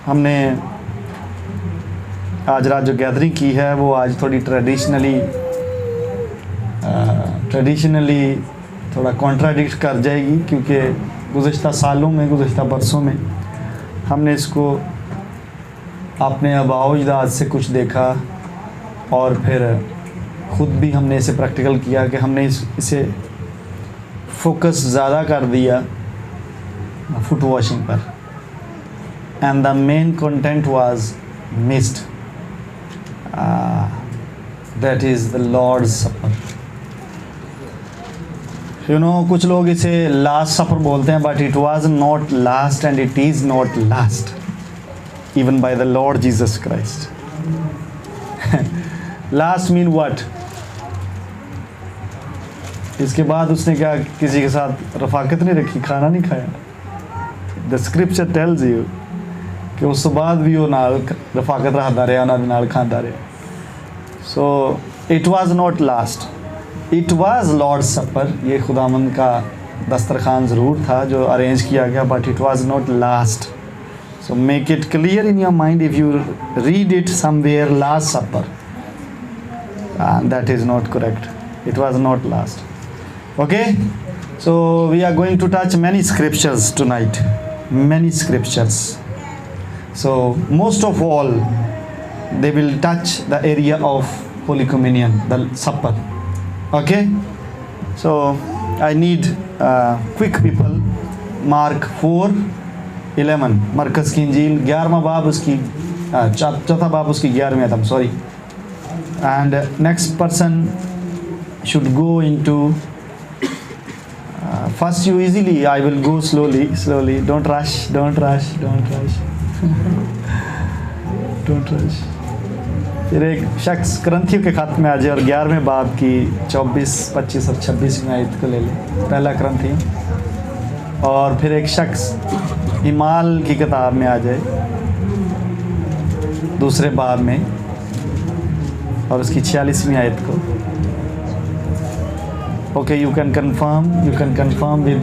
हमने आज रात जो गैदरिंग की है वो आज थोड़ी ट्रेडिशनली थोड़ा कॉन्ट्राडिक्ट कर जाएगी, क्योंकि गुज़श्ता सालों में, गुज़श्ता बरसों में हमने इसको अपने आबाओ अजदाद से कुछ देखा और फिर ख़ुद भी हमने इसे प्रैक्टिकल किया कि हमने इसे फोकस ज़्यादा कर दिया फुट वॉशिंग पर, and the main content was missed, that is the Lord's Supper. You know, कुछ लोग इसे लास्ट सपर बोलते हैं, but it was not last and it is not last even by the Lord Jesus Christ. Last mean what? इसके बाद उसने क्या किसी के साथ रफाकत नहीं रखी, खाना नहीं खाया? द स्क्रिप्चर टेल्स यू कि उस बाद भी वो नाल रफाकत रखता रहा, उन्होंने नाल खाता रहा। So it was not last, it was lord's supper. ये खुदामंद का दस्तरखान ज़रूर था जो अरेंज किया गया, but it was not last. So make it clear in your mind if you read it somewhere Last Supper, that is not correct. It was not last. Okay, so we are going to touch many scriptures tonight, many scriptures. So most of all they will touch the area of Holy Communion, the supper. Okay, so I need quick people. Mark 4:11, मरकज़ की इंजील 11वां बाब उसकी चौथा बाब उसकी 11वीं आयत, sorry. And next person should go into first you easily, I will go slowly, don't rush don't rush फिर एक शख्स करंथियों के ख़त में आ जाए और 11वें बाब की 24, 25 और 26 आयत को ले ले, पहला करंथियों। और फिर एक शख्स हिमाल की किताब में आ जाए दूसरे बाब में और उसकी 46वीं आयत को। Okay, you can confirm with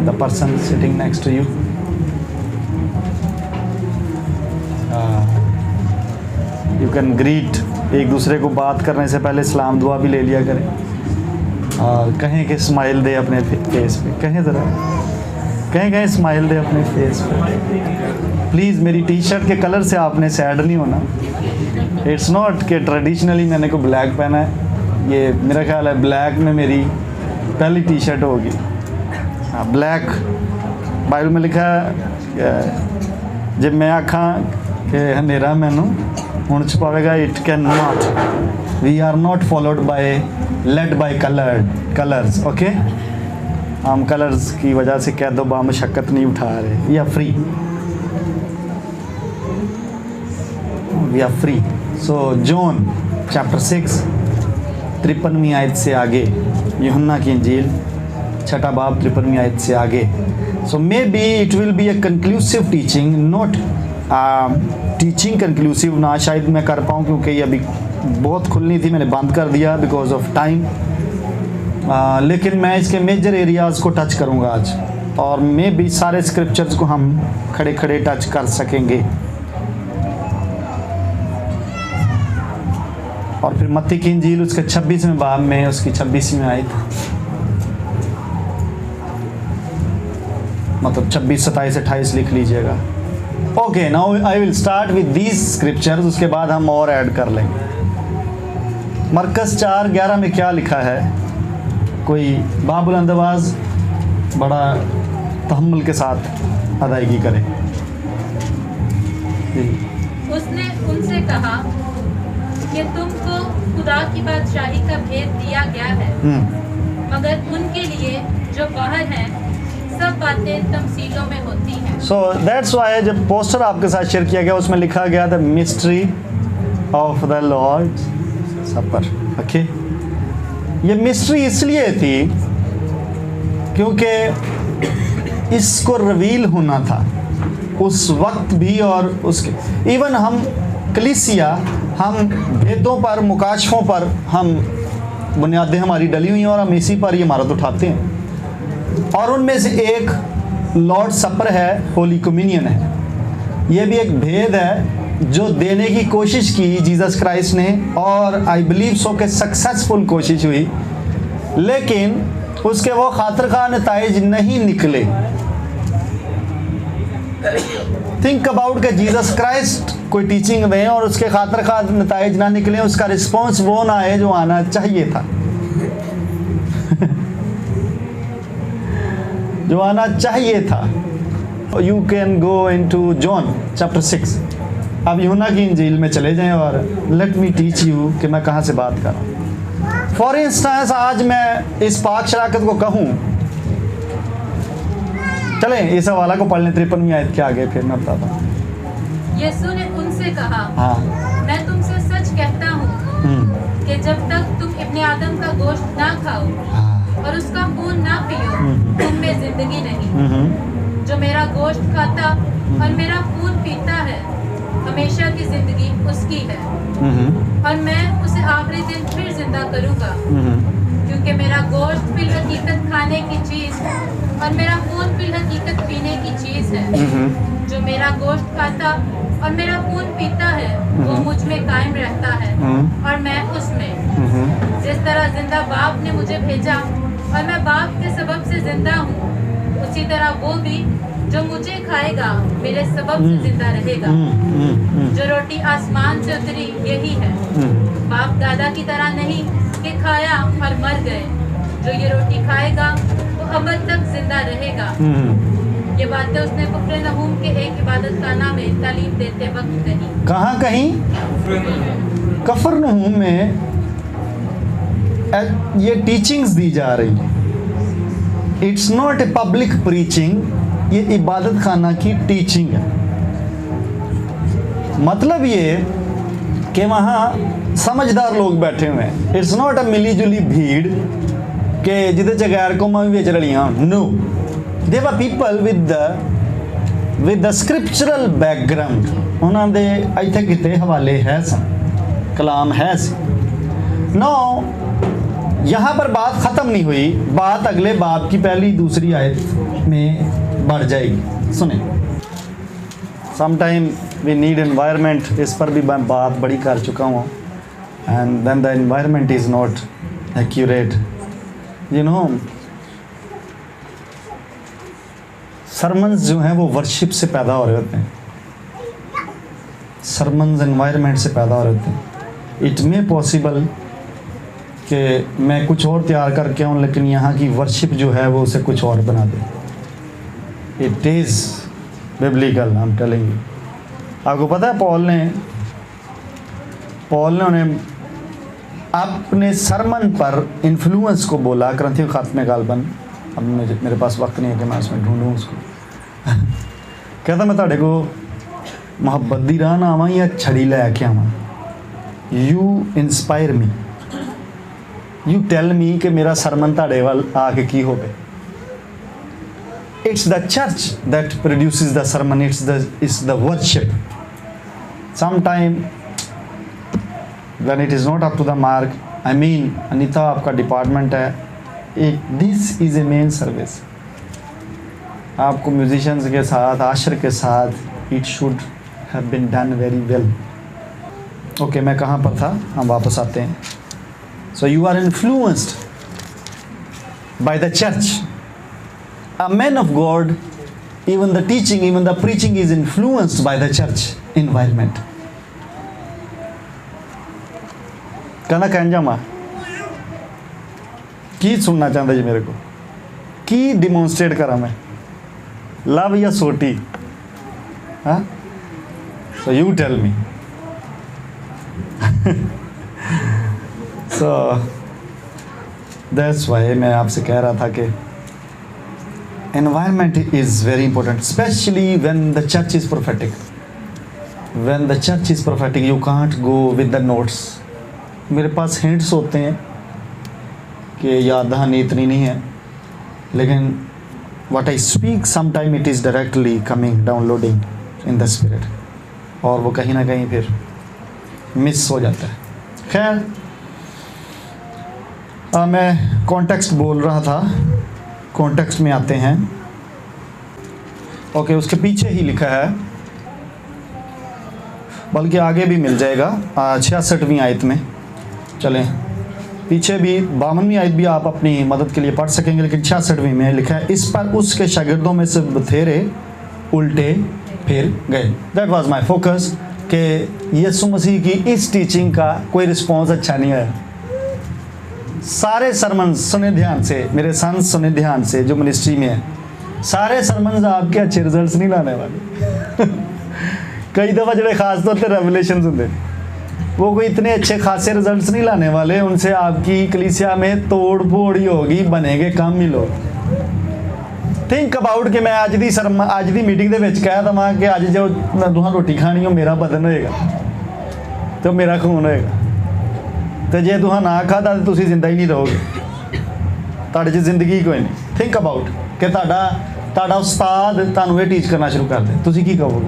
the person sitting next to you. You can greet, एक दूसरे को बात करने से पहले सलाम दुआ भी ले लिया करें और कहें कि स्माइल दे अपने फेस पे, कहें ज़रा, कहें स्माइल दे अपने फेस पे। प्लीज़ मेरी टी शर्ट के कलर से आपने सैड नहीं होना। इट्स नॉट कि ट्रेडिशनली मैंने को ब्लैक पहना है, ये मेरा ख्याल है ब्लैक में मेरी पहली टी शर्ट होगी। हाँ, ब्लैक बाइबल में लिखा है, जब मैं आखा कि अंधेरा मैनू हुण छुपावेगा, it can not, we are not followed by led by colours. Okay, हम कलर्स की वजह से कैद व बामशक्कत नहीं उठा रहे, we are free, we are free. So John chapter 6 53वीं आयत से आगे, यूहन्ना की इंजील 6 बाब 53वीं आयत से आगे। So may be it will be a conclusive teaching, not teaching conclusive ना शायद मैं कर पाऊँ, क्योंकि ये अभी बहुत खुलनी थी, मैंने बंद कर दिया बिकॉज ऑफ टाइम। लेकिन मैं इसके मेजर एरियाज़ को टच करूँगा आज, और मे बी सारे स्क्रिप्चर्स को हम खड़े खड़े टच कर सकेंगे। और फिर मत्ती की इंजील उसके 26वें बाब में उसकी 26वीं आयत, मतलब 26, 27, 28 लिख लीजिएगा। Okay, now I will start with these scriptures, उसके बाद हम और ऐड कर लेंगे। मरकज़ 4:11 में क्या लिखा है? कोई बाबुल अंदाज बड़ा तहम्मुल के साथ अदायगी करे। उसने उनसे कहा कि तुमको खुदा की बादशाही का भेद दिया गया है, मगर उनके लिए जो बाहर हैं सब बातें तमसीलों में होती हैं। सो दैट्स व्हाई जब पोस्टर आपके साथ शेयर किया गया उसमें लिखा गया the mystery of the Lord supper. Okay, ये मिस्ट्री इसलिए थी क्योंकि इसको रिवील होना था उस वक्त भी, और उसके इवन हम कलीसिया, हम भेदों पर, मुकाशफों पर हम बुनियादें हमारी डली हुई हैं और हम इसी पर ये इमारत उठाते हैं। और उनमें से एक लॉर्ड सपर है, होली कम्युनियन है। ये भी एक भेद है जो देने की कोशिश की जीसस क्राइस्ट ने, और आई बिलीव सो के सक्सेसफुल कोशिश हुई, लेकिन उसके वो खातिरखा नताइज नहीं निकले। थिंक अबाउट के जीसस क्राइस्ट कोई टीचिंग दें और उसके खातिरखा नताइज ना निकले, उसका रिस्पॉन्स वो ना आए जो आना चाहिए था जो आना चाहिए था। You can go into John chapter 6। अब यूहन्ना की इंजील में चले जाएं और लेट मी टीच यू कि मैं कहाँ से बात कर रहा हूँ। फॉर इंस्टेंस आज मैं इस पाक शराकत को कहूँ, चलें इस हवाला को पढ़ लें 53वीं आयत के आगे, फिर मैं बताता हूँ। यीशु ने उनसे कहा, हाँ, मैं तुमसे सच कहता हूँ कि जब तक तुम इब्ने आदम का गोश्त ना खाओ और उसका खून ना पियो, तुम में जिंदगी नहीं। जो मेरा गोश्त खाता और मेरा खून पीता है, हमेशा की जिंदगी उसकी है, और मैं उसे आखिरी दिन फिर जिंदा करूंगा, क्योंकि मेरा गोश्त फिल हकीकत खाने की चीज और मेरा खून फिल हकीकत पीने की चीज है। जो मेरा गोश्त खाता और मेरा खून पीता है, वो मुझ में कायम रहता है और मैं उसमें। जिस तरह जिंदा बाप ने मुझे भेजा और मैं बाप के सबब से जिंदा हूँ, उसी तरह वो भी जो मुझे खाएगा मेरे सबब से जिंदा रहेगा। जो रोटी आसमान से उतरी यही है, बाप दादा की तरह नहीं कि खाया और मर गए। जो ये रोटी खाएगा वो अबद तक जिंदा रहेगा। ये बातें उसने कफरनहूम के एक इबादतखाना में तालीम देते वक्त कही। कहाँ कहीं? कफरनहूम में ये टीचिंग्स दी जा रही है। It's not a public preaching, ये इबादत खाना की टीचिंग है। मतलब ये कि वहाँ समझदार लोग बैठे हुए हैं। इट्स नॉट अ मिली जुली भीड़ के जिदे च गैर कौमां भी बेच रलियां। No, they were people with the scriptural background. उन्होंने दे इत्थे किते हवाले है सन, कलाम है सन। नो, यहाँ पर बात ख़त्म नहीं हुई, बात अगले बाब की पहली दूसरी आयत में बढ़ जाएगी। सुने, समटाइम वी नीड एनवायरनमेंट, इस पर भी मैं बात बड़ी कर चुका हूँ। And then the environment is not accurate. You know, sermons जो हैं वो वर्शिप से पैदा हो रहे होते हैं। सरमन्स एनवायरनमेंट से पैदा हो रहे होते हैं। इट मे पॉसिबल कि मैं कुछ और तैयार करके आऊँ, लेकिन यहाँ की वर्शिप जो है वो उसे कुछ और बना दे। It is biblical, I am telling you. आपको पता है पॉल ने उन्हें अपने सरमन पर इन्फ्लुएंस को बोला। ग्रंथियों खत में गालबन, अब मेरे पास वक्त नहीं है कि मैं उसमें ढूंढूँ उसको कहता मैं ताड़े को मुहब्बत दी राह ना आवां या छड़ी लैके आवां। You inspire me, you tell me कि मेरा सरमन ताड़े वाल आके की होवे। It's the church that produces the sermon. It's the worship. Sometime when it is not up to the mark, I mean, Anita आपका डिपार्टमेंट है, this is a main service. आपको म्यूजिशियंस के साथ, आशर के साथ it should have been done very well. Okay, मैं कहाँ पर था, हम वापस आते हैं. So you are influenced by the church. A man of God, even the teaching, even the preaching is influenced by the church environment. कहना कहना माँ की सुनना चाहता जी मेरे को, की डिमॉन्स्ट्रेट करा मैं, लव या सोटी? हाँ, so you tell me. So that's why मैं आपसे कह रहा था कि environment is very important, especially when the church is prophetic. When the church is prophetic, you can't go with the notes. मेरे पास hints होते हैं कि याद दहानी इतनी नहीं है, लेकिन what I speak sometime it is directly coming, downloading in the spirit, और वो कहीं ना कहीं फिर मिस हो जाता है. खैर, मैं कॉन्टेक्स्ट बोल रहा था, कॉन्टेक्स्ट में आते हैं. ओके, उसके पीछे ही लिखा है बल्कि आगे भी मिल जाएगा 66वीं आयत में। चलें पीछे भी 52वीं आयत भी आप अपनी मदद के लिए पढ़ सकेंगे, लेकिन 66वीं में लिखा है, इस पर उसके शागिर्दों में से बथेरे उल्टे फिर गए। दैट वाज माय फोकस कि यीशु मसीह की इस टीचिंग का कोई रिस्पॉन्स अच्छा नहीं आया। सारे सरमन सुने ध्यान से, मेरे सन सुने ध्यान से जो मिनिस्ट्री में है, सारे सरमन आपके अच्छे रिजल्ट्स नहीं लाने वाले। कई दफ़ा जो खास तौर पर रेवलेशंस होंगे वो कोई इतने अच्छे खासे रिजल्ट्स नहीं लाने वाले, उनसे आपकी कलीसिया में तोड़ फोड़ ही होगी, बनेंगे कम ही लोग। थिंक अबाउट कि मैं अज दी मीटिंग दे विच कह दवां कि अज जो तुहां रोटी खानी हो मेरा बदन होएगा तो मेरा खून होएगा, तो जे तुहां ना खादा तो तुसीं जिंदा ही नहीं रहोगे, तुहाडे च जिंदगी कोई नहीं। थिंक अबाउट कि तुहाडा उस्ताद तुहानूं ये टीच करना शुरू कर दे, तुसीं की कहोगे?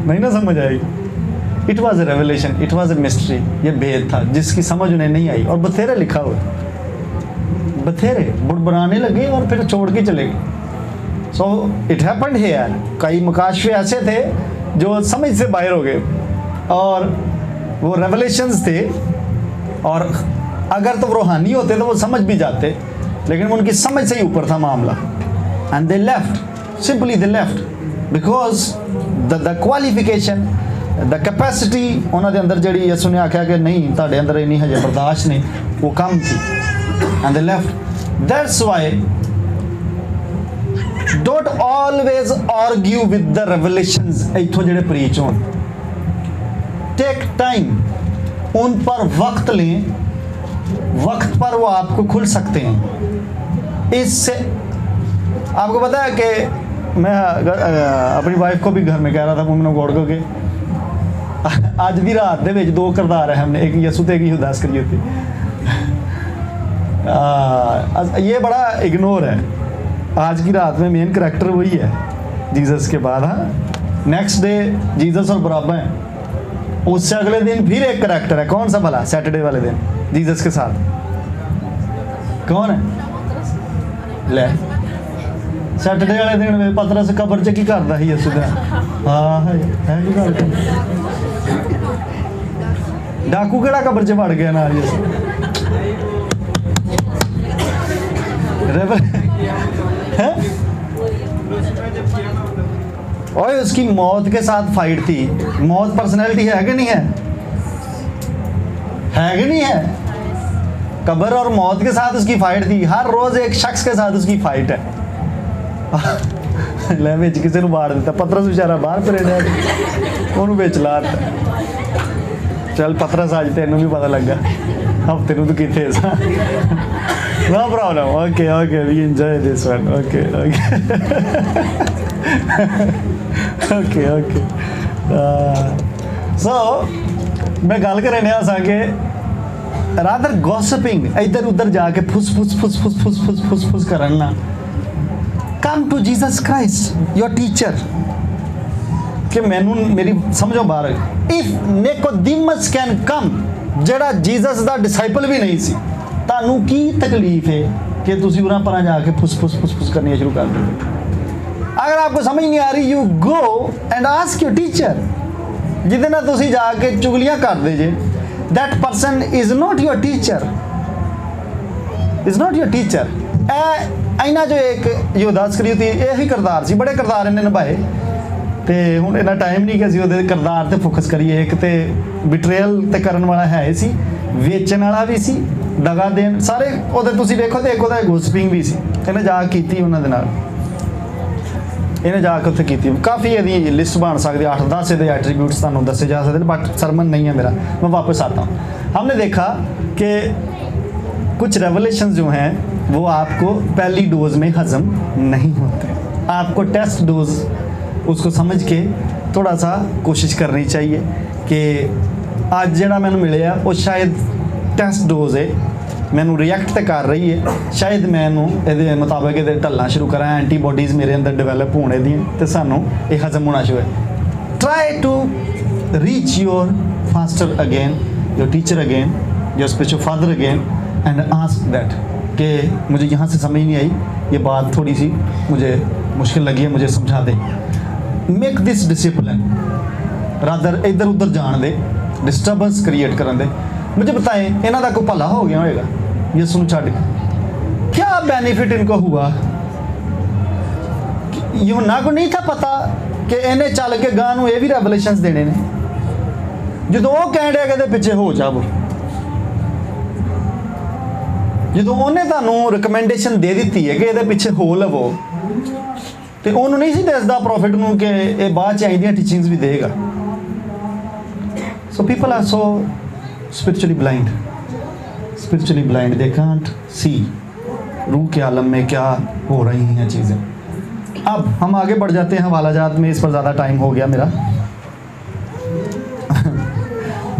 नहीं ना समझ आएगी। It was a revelation, it was a mystery, ये भेद था जिसकी समझ उन्हें नहीं आई। और बथेरे लिखा हुआ, बथेरे बुड़बुड़ाने लगे और फिर छोड़ के चले गए। सो इट हैपेंड हियर, कई मुकाशफे ऐसे थे जो समझ से बाहर हो गए और वो रेवलेशंस थे, और अगर तो रूहानी होते तो वो समझ भी जाते, लेकिन उनकी समझ से ही ऊपर था मामला। And they left, simply they left because the qualification the capacity उन्होंने अंदर जी यसू ने आख्या कि नहीं तुहाडे अंदर इन्नी हजे बर्दाश्त नहीं, वो कम थी। And they left. That's why don't always argue with the revelations इत्थों जेडे प्रीच होन, टेक टाइम, उन पर वक्त लें, वक्त पर वो आपको खुल सकते हैं। इससे आपको पता है कि मैं अपनी वाइफ को भी घर में कह रहा था, मुमनो गौड़ को के अज की रात दे विच दो किरदार है हमने, एक यसू ते एक यहूदा इस्करियोती। ये बड़ा इग्नोर है। आज की रात में मेन करैक्टर वही है जीसस के बाद। हाँ, नेक्स्ट डे जीसस और बराबर हैं, उससे अगले दिन फिर एक करैक्टर है। कौन सा भला? सैटरडे वाले दिन जीसस के साथ कौन है? ले सैटरडे वाले दिन पतरस कबर च की करता ही यसू दा? हाँ है की गल, डाकू केड़ा कबर च वड़ गया ना यसू? और उसकी मौत के साथ फाइट थी। मौत पर्सनैलिटी है कि नहीं है? है कि नहीं है? कब्र और मौत के साथ उसकी फाइट थी। हर रोज एक शख्स के साथ उसकी फाइट है। ले विच किसी ने मार दिता, पतरस बेचारा बाहर परेड़ा, उन्होंने विच ला दिता। चल पतरस अज तेनों भी पता लगा, हफ्ते ਨੂੰ तू किथे सा। No problem, okay okay, we enjoy this one, okay okay okay okay. So मैं गल करने सा कि रादर गॉसिपिंग, इधर उधर जाके फुस फुस फुस फुस फुस फुस फुस फुस करना। Come to Jesus Christ your teacher, कि मैनू मेरी समझो बाहर, इफ निकोदेमस कैन कम, जेड़ा जीसस दा डिसाइपल भी नहीं सी, तानू की तकलीफ है कि तुसी उरा परा जाके फुस फुस फुस फुस करनी शुरू कर दोगे? अगर आपको समझ नहीं आ रही, you go and ask your teacher, जिदे नाल तुसी जाके चुगलियां कर दे जे, that person is not your teacher, is not your teacher. इन्ना जो एक यहूदा इस्करियोती यही किरदार सी, बड़े किरदार इन्हें निभाए, तो हुण इन्ना टाइम नहीं कि असीं उहदे किरदार ते फोकस करिए। एक तो बिट्रेयल ते करन वाला है सी, वेचण वाला भी सी, दगा देन, सारे उहदे तुसीं देखो तो एक उहदा गॉसिपिंग भी सी, इन्हें जा कीती उन्हां दे नाल, इन्हें जाके उत्थे कीती। काफ़ी यदि लिस्ट बन सकती, 8-10 ये एट्रीब्यूट्स तुहानूं दसे जा सकते, बट सरमन नहीं है मेरा, मैं वापस आता हूँ। हमने देखा कि कुछ रेवलेशन जो हैं वो आपको पहली डोज में हजम नहीं होते, आपको टेस्ट डोज उसको समझ के थोड़ा सा कोशिश करनी चाहिए कि आज जो मैंने मिले वो शायद टेस्ट डोज है, मैनू रिएक्ट तो कर रही है, शायद मैनू ये मुताबिक ये ढलना शुरू करा, एंटीबॉडीज़ मेरे अंदर डिवेलप होने दी, तो सानू ये हजम होना शुरू है। Try to reach your pastor again, your teacher again, your spiritual father again, and ask that कि मुझे यहाँ से समझ नहीं आई, ये बात थोड़ी सी मुझे मुश्किल लगी है, मुझे समझा दे। मेक दिस डिसिप्लिन रादर इधर उधर जान दे, डिस्टर्बेंस क्रिएट करन दे। मुझे बताएं इन्हां दा कोई भला हो गया होएगा यसू नूं छड्ड के? क्या बेनिफिट इनको हुआ? यूहन्ना को नहीं था पता कि इन्हें चल के गां नूं ये भी रेवलेशंस देने ने? जो वो कह रहा कि पिछे हो जाओ, जो उन्हें तुहानूं रिकमेंडेशन दे दी है कि ये पिछे हो लवो, तो उन्होंने नहीं सी दसदा प्रॉफिट नूं कि ये बाद च आइंदियां टीचिंग्स भी देगा। So people are so spiritually blind, they can't see रूह के आलम में क्या हो रही हैं चीज़ें। अब हम आगे बढ़ जाते हैं हवालाजात में, इस पर ज़्यादा टाइम हो गया मेरा।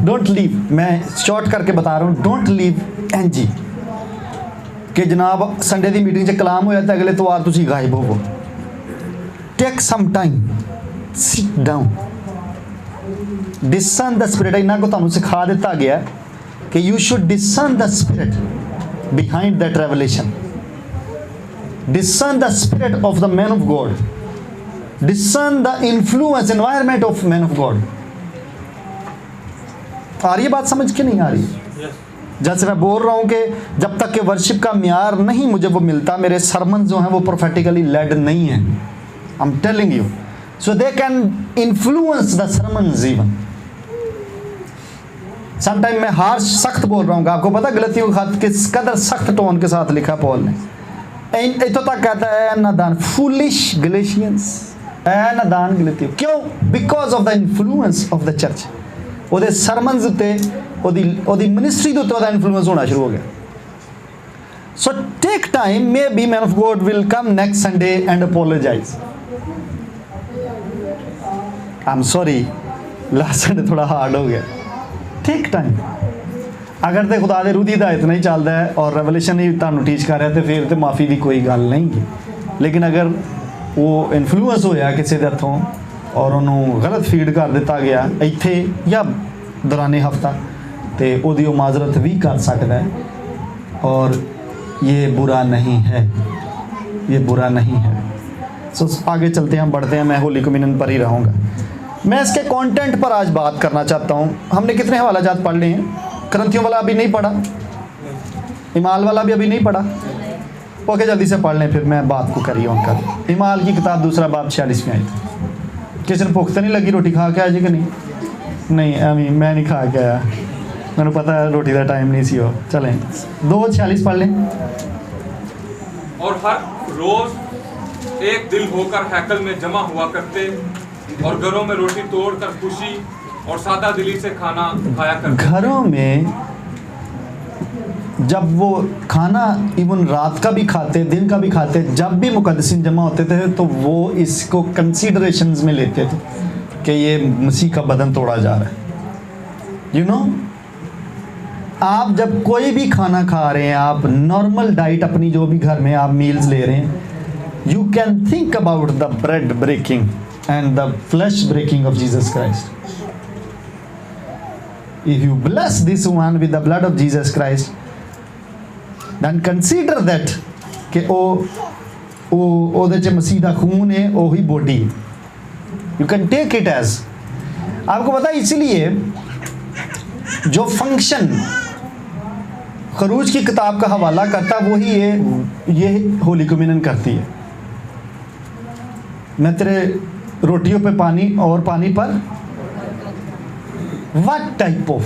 डोंट लीव, मैं शॉर्ट करके बता रहा हूँ, डोंट लीव एनजी कि जनाब संडे की मीटिंग से कलाम होया तो अगले इतवार तुसीं गायब होवो। Take some time, sit down, discern the spirit. इन्हां को तुहानूं सिखा दिता गया कि you should discern the spirit behind that revelation, discern the spirit of the man of God, discern the influence environment of man of God। आ रही है बात समझ के? नहीं आ रही? जैसे मैं बोल रहा हूँ कि जब तक कि वर्शिप का म्यार नहीं मुझे वो मिलता, मेरे सरमन जो हैं वो प्रोफेटिकली लेड नहीं है। आई am telling you, so they can influence the sermons even. Sometime मैं हार्श सख्त बोल रहा हूँ, आपको पता गलतियों का खत किस कदर सख्त टोन के साथ लिखा पॉल ने। इतों तक कहता है नादान, फूलिश गलेशियंस, ए नादान गलतियों। क्यों? Because of the influence of the church. ਉਹਦੇ ਸਰਮਨਸ ਉੱਤੇ ਉਹਦੀ ਮਿਨਿਸਟਰੀ ਦੇ ਉੱਤੇ ਉਹਦਾ ਇਨਫਲੂਐਂਸ ਹੋਣਾ ਸ਼ੁਰੂ ਹੋ ਗਿਆ। So take time, may be man of God will come next Sunday and apologise. I am sorry last Sunday थोड़ा हार्ड हो गया। Take time. अगर तो खुदा दे रूह दी हिदायत नहीं चलता है और रेवलेशन ही तुहानूं टीच कर रहा है तो फिर तो माफ़ी की कोई गल नहीं। लेकिन अगर वो इन्फ्लूएंस होया किसी के हथों और उन्होंने गलत फीड कर दिता गया इत्थे या दौराने हफ्ता, तो उसकी वो माजरत भी कर सकता है और ये बुरा नहीं है, ये बुरा नहीं है। सो आगे चलते हैं, बढ़ते हैं। मैं होली कम्युनियन पर ही रहूँगा। मैं इसके कंटेंट पर आज बात करना चाहता हूँ। हमने कितने हवालाजात पढ़ लिए हैं? करंथियों वाला अभी नहीं पढ़ा, इमाल वाला भी अभी नहीं पढ़ा। ओके, जल्दी से पढ़ लें फिर मैं बात को करी ऑन कर। इमाल की किताब दूसरा बाब 46 में आई थी। किसी ने भुख तो नहीं लगी? रोटी खा के आया जी कि नहीं? नहीं, अभी मैं नहीं खा के आया, मैंने पता है रोटी का टाइम नहीं सी हो। चलें 2:46 पढ़ लें। और हर रोज एक दिल होकर हैकल में जमा हुआ करते और घरों में रोटी तोड़कर खुशी और सादा दिली से खाना खाया करते। घरों में जब वो खाना इवन रात का भी खाते, दिन का भी खाते, जब भी मुकद्दसीन जमा होते थे तो वो इसको कंसीडरेशंस में लेते थे कि ये मसीह का बदन तोड़ा जा रहा है। यू नो, आप जब कोई भी खाना खा रहे हैं, आप नॉर्मल डाइट अपनी जो भी घर में आप मील्स ले रहे हैं, you can think about the bread breaking and the flesh breaking of Jesus Christ. If you bless this one with the blood of Jesus Christ, then consider that कि ਉਹਦੇ 'ਚ मसीह ਦਾ खून है, वही body. You can take it as, आपको पता है इसीलिए जो फंक्शन खरूज की किताब का हवाला करता वही ये होली कम्युनियन करती है। मैं तेरे रोटियों पे पानी और पानी पर What type of,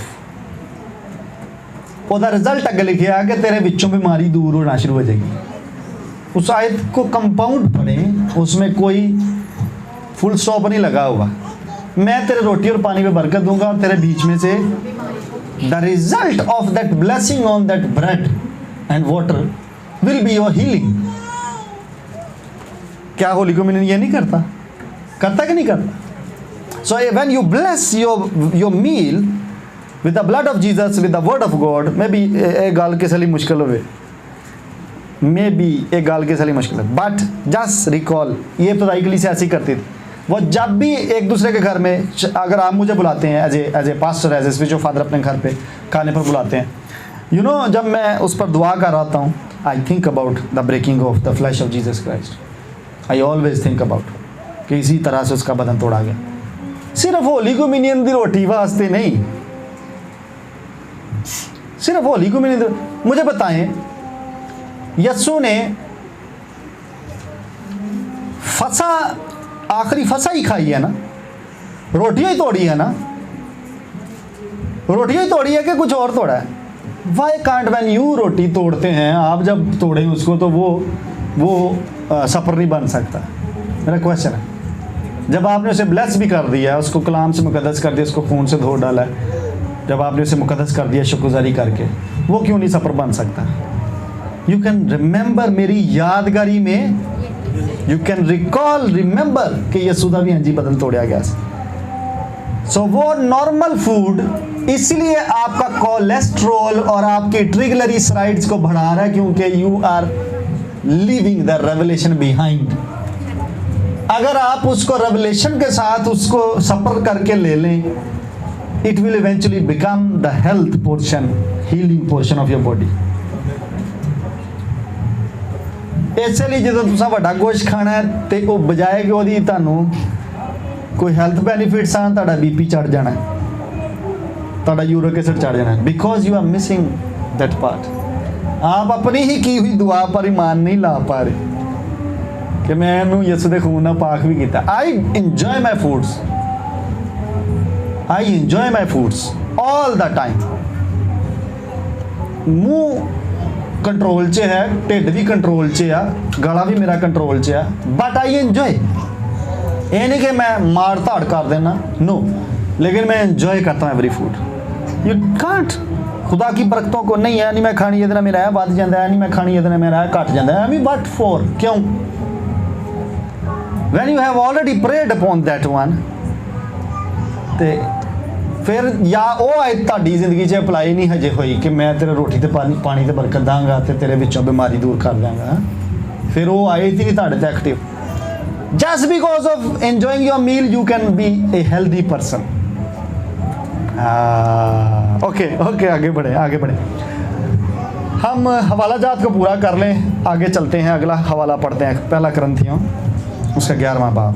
उसका रिजल्ट अगे लिखा कि तेरे विचों बीमारी दूर होना शुरू हो जाएगी। उस आयत को कंपाउंड पढ़ें, उसमें कोई फुल स्टॉप नहीं लगा होगा। मैं तेरे रोटी और पानी पे बरकत दूंगा और तेरे बीच में से the result of that blessing on that bread and water will be your healing. क्या होली कम्युनियन ये नहीं करता? करता कि नहीं करता? So when you bless your meal with the blood of Jesus, with the word of God, maybe एक गाल के सली मुश्किल होवे, maybe एक गाल के सली मुश्किल है, but just recall, ये इब्तदाई कलीसिया ऐसी करती थी। वो जब भी एक दूसरे के घर में, अगर आप मुझे बुलाते हैं as a pastor, as a spiritual father, अपने घर पे खाने पर बुलाते हैं, you know, जब मैं उस पर दुआ कर रहा हूँ, I think about the breaking of the flesh of Jesus Christ. I always think about कि इसी तरह से उसका बदन तोड़ा गया। सिर्फ होली कम्युनियन की रोटी वास्ते नहीं, सिर्फ होली कम्युनियन। मुझे बताएं, यस्सु ने फसा, आखिरी फसा ही खाई है ना, रोटियां ही तोड़ी है ना, रोटियां ही तोड़ी है कि कुछ और तोड़ा है? वाई कांट व्हेन यू रोटी तोड़ते हैं आप, जब तोड़े उसको तो वो सपर नहीं बन सकता। मेरा क्वेश्चन है, जब आपने उसे ब्लेस भी कर दिया, उसको कलाम से मुकद्दस कर दिया, उसको खून से धो डाला है, जब आपने उसे मुकद्दस कर दिया शुक्रगुजारी करके, वो क्यों नहीं सपर बन सकता? यू कैन रिमेंबर, मेरी यादगारी में यू कैन रिकॉल, रिमेंबर कि यीशु का भी हंजी बदन तोड़ा गया। सो वो नॉर्मल फूड इसलिए आपका कोलेस्ट्रॉल और आपके ट्रिग्लिसराइड्स को बढ़ा रहा है, क्योंकि you are living the revelation behind. अगर आप उसको रेवलेशन के साथ उसको सफर करके ले लें, it will eventually become the health portion, healing portion of your body. इसलिए जो तुसा बड़ा गोश्त खाना है तो वो बजाए कि वो तुहानू कोई हेल्थ बेनिफिट्स आन, तुहाडा बीपी चढ़ जाना है, तुहाडा यूरिक एसिड चढ़ जाना है, because you are missing that part. आप अपनी ही की हुई दुआ पर ईमान नहीं ला पा रहे कि मैं यीशु दे खून नाल पाक भी किया। I enjoy my foods, I enjoy my foods all the time. मुँह कंट्रोल च है, ढिड भी कंट्रोल च आ, गला भी मेरा कंट्रोल च आ, बट आई इंजॉय। ये नहीं कि मैं मार धाड़ कर देना, नो, लेकिन मैं इंजॉय करता हूँ एवरी फूड। यू कांट, खुदा की बरकतों को नहीं है, नहीं मैं खानी ये मेरा है बढ़ जाता है, नहीं मैं खानी ये मेरा है घट जाता है। बट फॉर क्यों? When you have already prayed upon that one, तो फिर या वो ताड़ी जिंदगी च अप्लाई नहीं हजे हुई कि मैं तेरे रोटी ते पानी ते बरकत दांगा ते तेरे विचों बीमारी दूर कर देंगा, फिर वो आई थी नहीं ताड़े ते active. Just because of enjoying your meal you can be a healthy person. Okay okay, आगे बढ़े आगे बढ़े। हम हवाला जात को पूरा कर लें, आगे चलते हैं, अगला हवाला पढ़ते हैं, पहला करंथियों उसका 11वां बाब,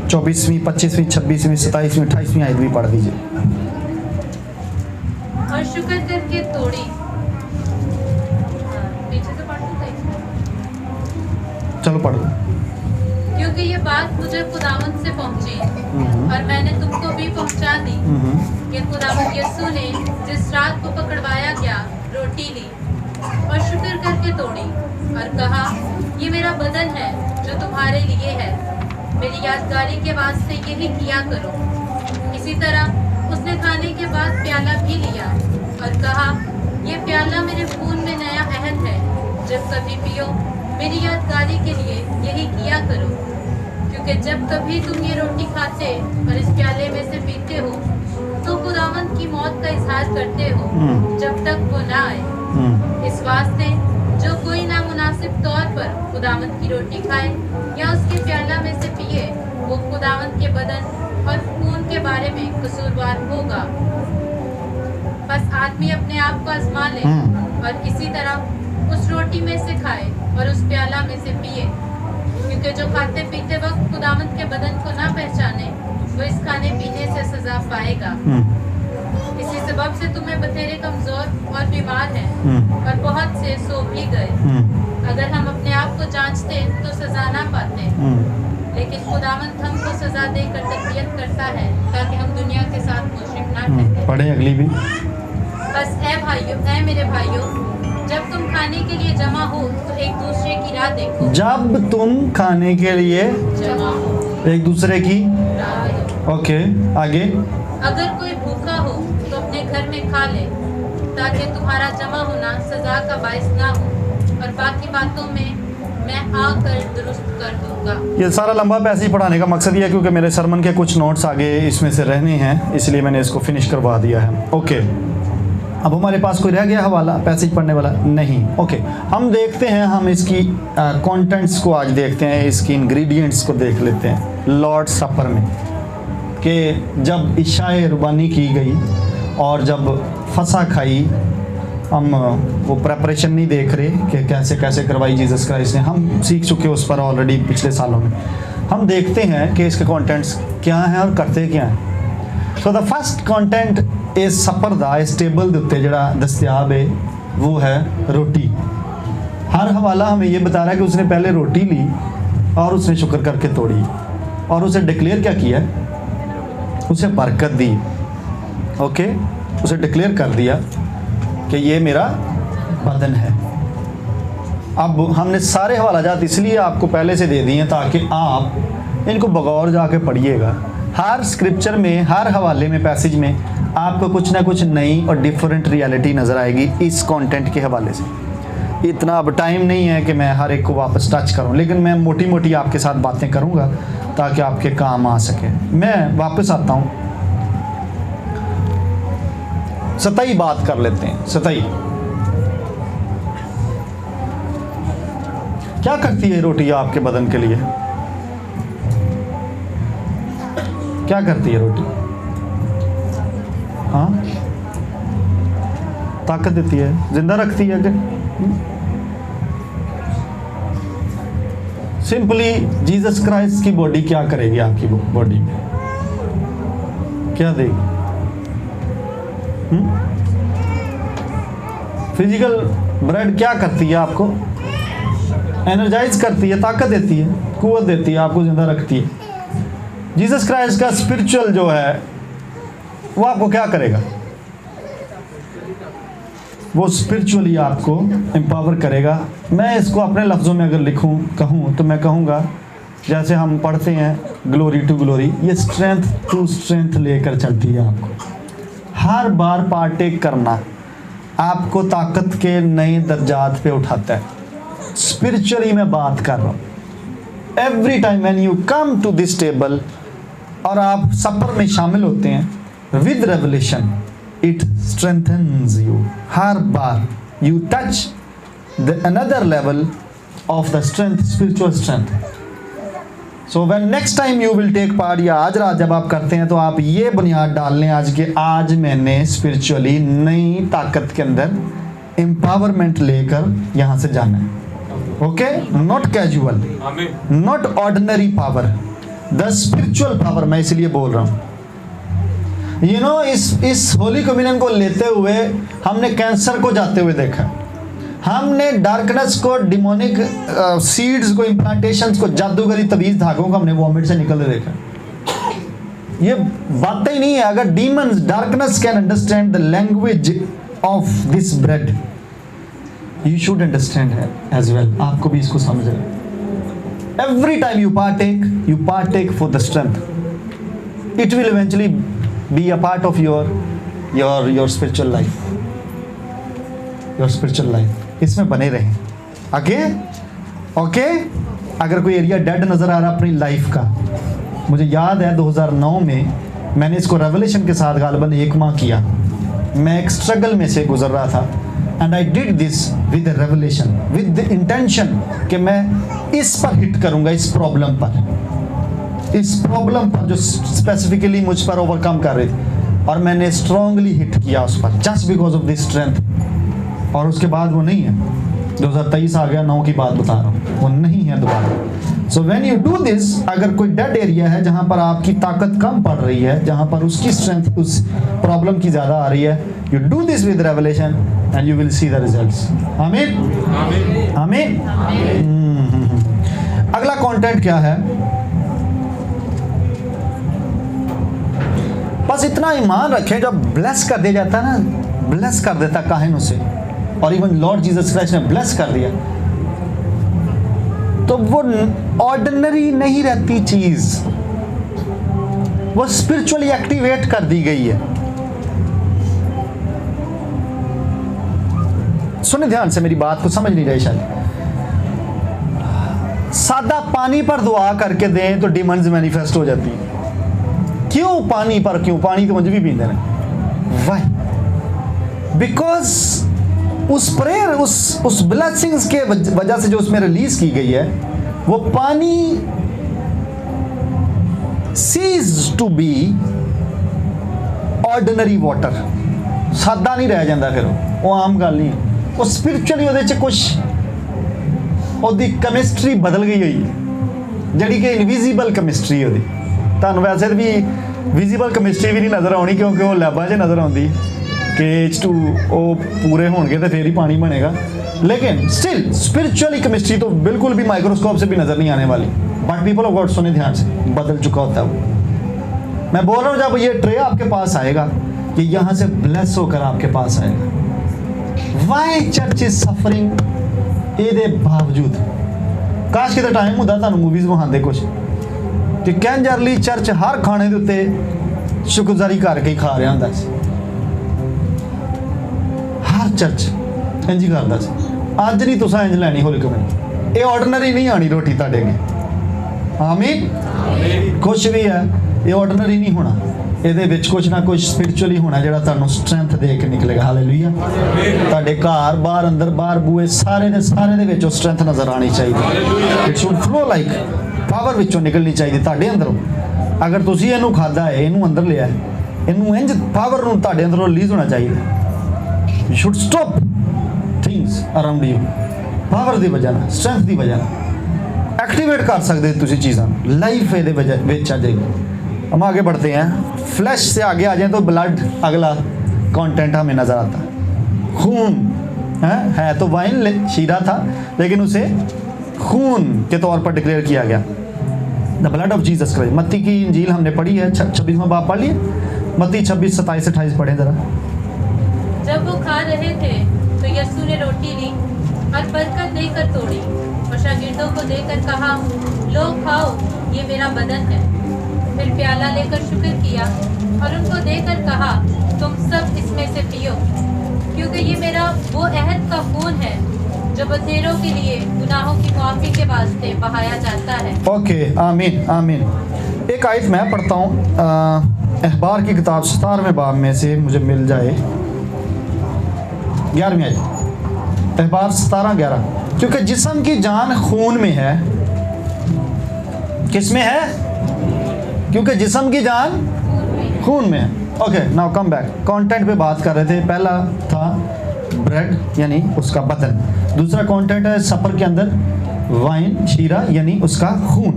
24वीं 25वीं 26वीं 27वीं 28वीं आयत भी पढ़ दीजिए। और शुक्र करके तोड़ी, पीछे से पढ़ दूं? चलो पढ़ दो। क्योंकि ये बात मुझे खुदावंद से पहुंची और मैंने तुमको भी पहुंचा दी कि खुदावंद यीशु ने जिस रात को पकड़वाया गया रोटी ली और शुक्र करके तोड़ी और कहा, ये मेरा बदन है जो तुम्हारे लिए है, मेरी यादगारी के वास्ते यही किया करो। इसी तरह उसने खाने के बाद प्याला भी लिया और कहा, ये प्याला मेरे खून में नया अहद है, जब कभी पियो मेरी यादगारी के लिए यही किया करो। क्योंकि जब कभी तुम ये रोटी खाते और इस प्याले में से पीते हो तो खुदावंद की मौत का इजहार करते हो जब तक वो ना आए। इस वास्ते जो कोई नामुनासिब तौर पर खुदावंद की रोटी खाए या उसके प्याला में से पिए, वो खुदावंद के बदन और खून के बारे में कसूरवार होगा। बस आदमी अपने आप को आजमा ले और इसी तरह उस रोटी में से खाए और उस प्याला में से पिए, क्योंकि जो खाते पीते वक्त खुदावंद के बदन को ना पहचाने वो इस खाने पीने से सजा पाएगा। इसी सबब से तुम्हें बथेरे कमजोर और बीमार हैं और बहुत से सो भी गए। अगर हम अपने आप को जांचते तो सजा ना पाते, लेकिन खुदावंद हमको सजा देकर तरबियत करता है ताकि हम दुनिया के साथ मुशरिक ना ठहरें। पढ़े अगली भी। बस ऐ मेरे भाइयों, जब तुम खाने के लिए जमा हो तो एक दूसरे की राह देखो। जब तुम खाने के लिए जमा हो एक दूसरे की, राह देखो। ओके आगे। अगर कोई भूखा हो तो अपने घर में खा ले, ताकि तुम्हारा जमा होना सजा का बायस ना हो, और बाकी बातों में मैं आकर दुरुस्त कर दूंगा। ये सारा लंबा पैसेज पढ़ाने का मकसद ये है क्योंकि मेरे सरमन के कुछ नोट्स आगे इसमें से रहने हैं, इसलिए मैंने इसको फिनिश करवा दिया है। ओके, अब हमारे पास कोई रह गया हवाला पैसेज पढ़ने वाला नहीं? ओके, हम देखते हैं, हम इसकी कंटेंट्स को आज देखते हैं, इसकी इंग्रेडिएंट्स को देख लेते हैं। लॉर्ड सपर में कि जब इशाए रुबानी की गई और जब फसा खाई, हम वो प्रेपरेशन नहीं देख रहे कि कैसे कैसे करवाई जीसस क्राइस्ट ने, हम सीख चुके उस पर ऑलरेडी पिछले सालों में। हम देखते हैं कि इसके कंटेंट्स क्या हैं और करते क्या हैं। सो द फर्स्ट कंटेंट इस सफर दा इस टेबल के उत्ते जड़ा दस्तियाब है वो है रोटी। हर हवाला हमें ये बता रहा है कि उसने पहले रोटी ली और उसने शुक्र करके तोड़ी और उसे डिक्लेयर क्या किया, उसे बरकत दी। ओके, उसे डिक्लेयर कर दिया कि ये मेरा बदन है। अब हमने सारे हवालाजात इसलिए आपको पहले से दे दिए हैं ताकि आप इनको बगौर जाके पढ़िएगा। हर स्क्रिप्चर में, हर हवाले में, पैसेज में आपको कुछ ना कुछ नई और डिफरेंट रियलिटी नज़र आएगी इस कंटेंट के हवाले से। इतना अब टाइम नहीं है कि मैं हर एक को वापस टच करूं, लेकिन मैं मोटी मोटी आपके साथ बातें करूंगा ताकि आपके काम आ सके। मैं वापस आता हूं, सतही बात कर लेते हैं। सतही क्या करती है रोटी आपके बदन के लिए? क्या करती है रोटी? हाँ, ताकत देती है, जिंदा रखती है। सिंपली जीसस क्राइस्ट की बॉडी क्या करेगी आपकी बॉडी में? क्या देगी? फिजिकल ब्रेड क्या करती है आपको? एनर्जाइज करती है, ताकत देती है, कुव्वत देती है, आपको जिंदा रखती है। जीसस क्राइस्ट का स्पिरिचुअल जो है वो आपको क्या करेगा? वो स्पिरिचुअली आपको एम्पावर करेगा। मैं इसको अपने लफ्ज़ों में अगर लिखूं कहूं तो मैं कहूँगा, जैसे हम पढ़ते हैं ग्लोरी टू ग्लोरी, ये स्ट्रेंथ टू स्ट्रेंथ लेकर चलती है। आपको हर बार पार्टेक करना आपको ताकत के नए दर्जात पे उठाता है। स्पिरिचुअली मैं बात कर रहा हूँ। Every time when you come to this table और आप सफर में शामिल होते हैं with revelation, it strengthens you. हर बार you touch the another level of the strength, spiritual strength. So when next time you will take part, या आज रात जब आप करते हैं तो आप ये बुनियाद डाल लें आज के, आज मैंने स्पिरिचुअली नई ताकत के अंदर एम्पावरमेंट लेकर यहाँ से जाना है। Okay, not casual, not ordinary power, the spiritual power. मैं इसलिए बोल रहा हूँ। यू नो, इस होली कम्युनियन को लेते हुए हमने कैंसर को जाते हुए देखा, हमने डार्कनेस को, डिमोनिक सीड्स को, इम्प्लांटेशंस को, जादूगरी तवीज धागों को हमने वॉमिट से निकलते देखा। ये बातें ही नहीं है। अगर demons, darkness can understand the language of this bread, you should understand as well। आपको भी इसको समझना। Every time you partake for the strength। It will eventually be a part of your spiritual life, your spiritual life। इसमें बने रहें। Okay. अगर कोई area dead नजर आ रहा अपनी लाइफ का, मुझे याद है 2009 में मैंने इसको रेवलेशन के साथ गालिबन 1 माह किया। मैं एक स्ट्रगल में से गुजर रहा था and I did this with a revelation, with the intention कि मैं इस पर हिट करूंगा, इस प्रॉब्लम पर जो स्पेसिफिकली मुझ पर ओवरकम कर रही थी, और मैंने स्ट्रांगली हिट किया उस पर just because of this strength. और उसके बाद वो नहीं है। 2023 आ गया, 9 की बात बता रहा हूँ, वो नहीं है दोबारा। So when you do this, अगर कोई डेड एरिया है जहाँ पर आपकी ताकत कम पड़ रही है, जहाँ पर उसकी स्ट्रेंथ उस प्रॉब्लम की ज़्यादा आ रही है, you do this with revelation and you will see the results। आमीन, आमीन। अगला कंटेंट क्या है? बस इतना ईमान रखें, जब ब्लेस कर दिया जाता है ना, ब्लेस कर देता काहिन उसे, और इवन लॉर्ड जीसस क्राइस्ट ने ब्लेस कर दिया, तो वो ऑर्डिनरी नहीं रहती चीज, वो स्पिरिचुअली एक्टिवेट कर दी गई है। सुने ध्यान से, मेरी बात को समझ नहीं रहे शायद। सादा पानी पर दुआ करके दें तो डिमंड्स मैनिफेस्ट हो जाती है। क्यों पानी पर? क्यों? पानी तो मुझे भी पीते हैं। वाई? बिकॉज उस प्रेयर, उस ब्लेसिंग्स के वजह से जो उसमें रिलीज की गई है, वो पानी ceases to be ordinary water. सादा नहीं रह जाता, फिर वो आम गल नहीं, वो स्पिरिचुअली ਉਹਦੇ ਚ कुछ ਉਹਦੀ केमिस्ट्री बदल गई हुई है। ਜਿਹੜੀ ਕਿ ਇਨਵਿਜ਼ੀਬਲ ਕੈਮਿਸਟਰੀ ਉਹਦੀ। ਤੁਹਾਨੂੰ ਵੈਸੇ ਵੀ ਵਿਜ਼ੀਬਲ ਕੈਮਿਸਟਰੀ ਵੀ ਨਹੀਂ ਨਜ਼ਰ ਆਉਣੀ, ਕਿਉਂਕਿ ਉਹ ਲੈਬਾਂ 'ਚ ਨਜ਼ਰ ਆਉਂਦੀ ਕਿ H2 ਉਹ ਪੂਰੇ ਹੋਣਗੇ तो फिर ही पानी बनेगा। लेकिन स्टिल स्पिरिचुअली केमिस्ट्री तो बिल्कुल भी माइक्रोस्कोप से भी नज़र नहीं आने वाली। बट पीपल ऑफ गॉड सुने ध्यान से, बदल चुका होता है वो। मैं बोल रहा हूँ जब ये ट्रे आपके पास आएगा, ये यहाँ से ब्लेस होकर आपके पास आएगा। वाई चर्च इज सफरिंग ਇਹਦੇ ਬਾਵਜੂਦ। ਕਾਸ਼ ਕਿਤੇ ਟਾਈਮ ਹੁੰਦਾ ਤੁਹਾਨੂੰ ਮੂਵੀਜ਼ ਵਿਖਾਉਂਦੇ ਕੁਝ ਕਿ ਕੈਂਜਰਲੀ ਚਰਚ ਹਰ ਖਾਣੇ ਦੇ ਉੱਤੇ ਸ਼ੁਕਰਗੁਜ਼ਾਰੀ ਕਰਕੇ ਹੀ ਖਾ ਰਿਹਾ ਹੁੰਦਾ ਸੀ। ਹਰ ਚਰਚ ਇੰਜ ਕਰਦਾ ਸੀ। ਅੱਜ ਨਹੀਂ ਤੁਸੀਂ ਇੰਜ ਲੈਣੀ ਹੋਲੀ ਕਮੇ, ਇਹ ਆਰਡੀਨਰੀ ਨਹੀਂ ਆਣੀ ਰੋਟੀ ਤੁਹਾਡੇ ਅੱਗੇ। ਆਮੀਨ। ਕੁਛ ਵੀ ਹੈ ਇਹ ਆਰਡੀਨਰੀ ਨਹੀਂ ਹੋਣਾ, ਇਹਦੇ ਵਿੱਚ ਕੁਛ ਨਾ ਕੁਛ ਸਪਿਰਿਚੁਅਲੀ ਹੋਣਾ ਜਿਹੜਾ ਤੁਹਾਨੂੰ ਸਟਰੈਂਥ ਦੇ ਕੇ ਨਿਕਲੇਗਾ। ਹਾਲੇਲੂਇਆ। ਤੁਹਾਡੇ ਘਰ ਬਾਹਰ ਅੰਦਰ ਬਾਹਰ ਬੂਏ ਸਾਰੇ ਦੇ ਵਿੱਚ ਉਹ ਸਟਰੈਂਥ ਨਜ਼ਰ ਆਣੀ ਚਾਹੀਦੀ। It should flow like power ਵਿੱਚੋਂ ਨਿਕਲਣੀ ਚਾਹੀਦੀ ਤੁਹਾਡੇ ਅੰਦਰੋਂ। ਅਗਰ ਤੁਸੀਂ ਇਹਨੂੰ ਖਾਦਾ ਹੈ, ਇਹਨੂੰ ਅੰਦਰ ਲਿਆ, ਇਹਨੂੰ ਇੰਜ ਪਾਵਰ ਨੂੰ ਤੁਹਾਡੇ ਅੰਦਰੋਂ ਰਿਲੀਜ਼ ਹੋਣਾ ਚਾਹੀਦਾ। You should stop things around you. Power ਦੀ ਵਜ੍ਹਾ ਨਾਲ, ਸਟਰੈਂਥ ਦੀ ਵਜ੍ਹਾ ਨਾਲ ਐਕਟੀਵੇਟ ਕਰ ਸਕਦੇ ਤੁਸੀਂ ਚੀਜ਼ਾਂ ਨੂੰ। ਲਾਈਫ ਇਹਦੇ ਵਿੱਚ ਆ ਜਾਏਗੀ। हम आगे बढ़ते हैं, फ्लैश से आगे आ जाए तो ब्लड अगला कंटेंट हमें नज़र आता है। खून है तो वाइन शीरा था, लेकिन उसे खून के तौर पर डिक्लेयर किया गया। The blood of Jesus Christ. मत्ती की इंजील हमने पढ़ी है, 26वां बाब पढ़ लिए। मत्ती 26, 27, 28 पढ़ें ज़रा। जब वो खा रहे थे तो यीशु ने रोटी ली और बरकत देकर तोड़ी और शागिर्दों को देकर कहा, लो खाओ, ये मेरा बदन है। फिर प्याला लेकर शुक्र किया और उनको देकर कहा, तुम सब इसमें से पियो, क्योंकि ये मेरा वो अहद का खून है जो बथेरों के लिए गुनाहों की माफ़ी के वास्ते बहाया जाता है। ओके, आमीन आमीन। एक आयत मैं पढ़ता हूँ अखबार की किताब 17वें बाब में से, मुझे मिल जाए 11वीं आयत, अखबार 17:11। क्योंकि जिस्म की जान खून में है। किस में है? क्योंकि जिस्म की जान खून में है। Okay, now come back. Content पे बात कर रहे थे। पहला था ब्रेड यानी उसका बदन, दूसरा कंटेंट है सफर के अंदर वाइन शीरा यानी उसका खून।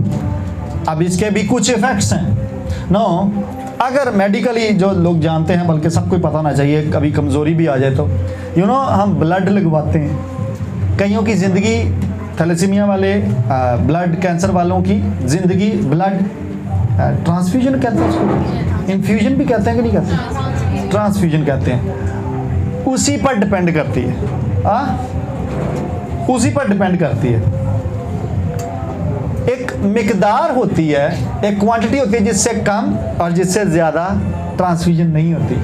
अब इसके भी कुछ इफेक्ट्स हैं। नो, अगर मेडिकली जो लोग जानते हैं, बल्कि सबको पता होना चाहिए, कभी कमज़ोरी भी आ जाए तो यू नो हम ब्लड लगवाते हैं। कईयों की ज़िंदगी, थैलेसीमिया वाले, ब्लड कैंसर वालों की ज़िंदगी ब्लड ट्रांसफ्यूजन कहते हैं उसको, इन्फ्यूजन भी कहते हैं कि नहीं कहते, ट्रांसफ्यूजन कहते हैं, उसी पर डिपेंड करती है। उसी पर डिपेंड करती है। एक मिकदार होती है, एक क्वांटिटी होती है जिससे कम और जिससे ज़्यादा ट्रांसफ्यूजन नहीं होती,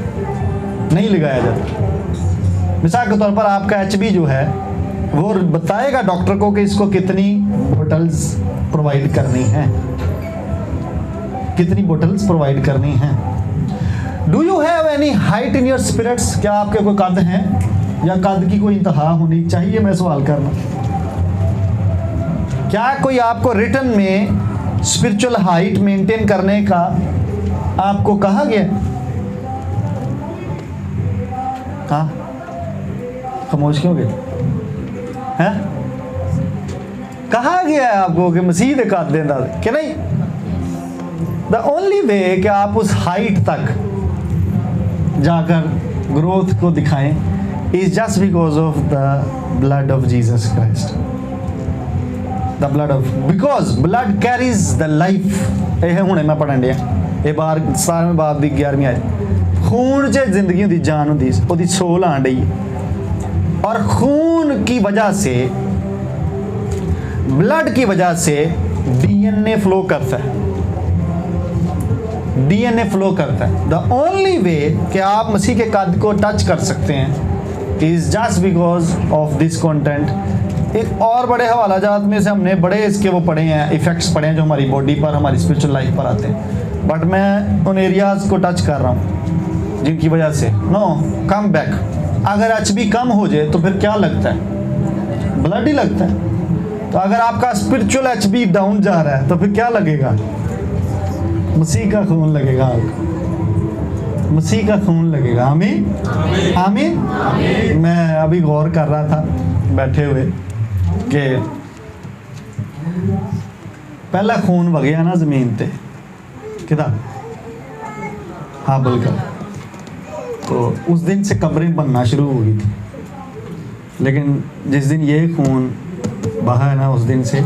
नहीं लगाया जाता। मिसाल के तौर पर आपका HB जो है वो बताएगा डॉक्टर को कि इसको कितनी बोटल्स प्रोवाइड करनी है, कितनी बोतल्स प्रोवाइड करनी हैं। Do you have any height in your spirits? क्या आपके कोई कद हैं या कद की कोई इंतहा होनी चाहिए? मैं सवाल करना, क्या कोई आपको रिटर्न में स्पिरिचुअल हाइट मेंटेन करने का आपको कहा गया? हाँ, खामोश क्यों गए हैं? कहा गया है आपको कि मसीह दे कद देंदा कि नहीं? द ओनली वे कि आप उस हाइट तक जाकर ग्रोथ को दिखाएं is just because of the blood of Jesus Christ. The blood of, because blood carries the life. यह हुणे मैं पढ़न दिया ये बार 17वें बाब की 11वीं आयत। खून च जिंदगी होंदी, जान होंदी, ओदी सोल आन डई और खून की वजह से, ब्लड की वजह से DNA फ्लो करता है। DNA फ्लो करता है। द ओनली वे कि आप मसीह के कद को टच कर सकते हैं is just because of this content. एक और बड़े हवालाजात में से हमने बड़े इसके वो पढ़े हैं, इफेक्ट्स पढ़े हैं जो हमारी बॉडी पर, हमारी स्पिरिचुअल लाइफ पर आते हैं, बट मैं उन एरियाज को टच कर रहा हूँ जिनकी वजह से। No, come back. अगर HB कम हो जाए तो फिर क्या लगता है? ब्लड ही लगता है। तो अगर आपका स्पिरिचुअल HB डाउन जा रहा है तो फिर क्या लगेगा? मसीह का खून लगेगा आपको, मसीह का खून लगेगा। आमीन आमीन। मैं अभी गौर कर रहा था बैठे हुए कि पहला खून वगया ना ज़मीन ते किदा हाबिल का, तो उस दिन से कब्रें बनना शुरू हो गई थी। लेकिन जिस दिन ये खून बहा है ना, उस दिन से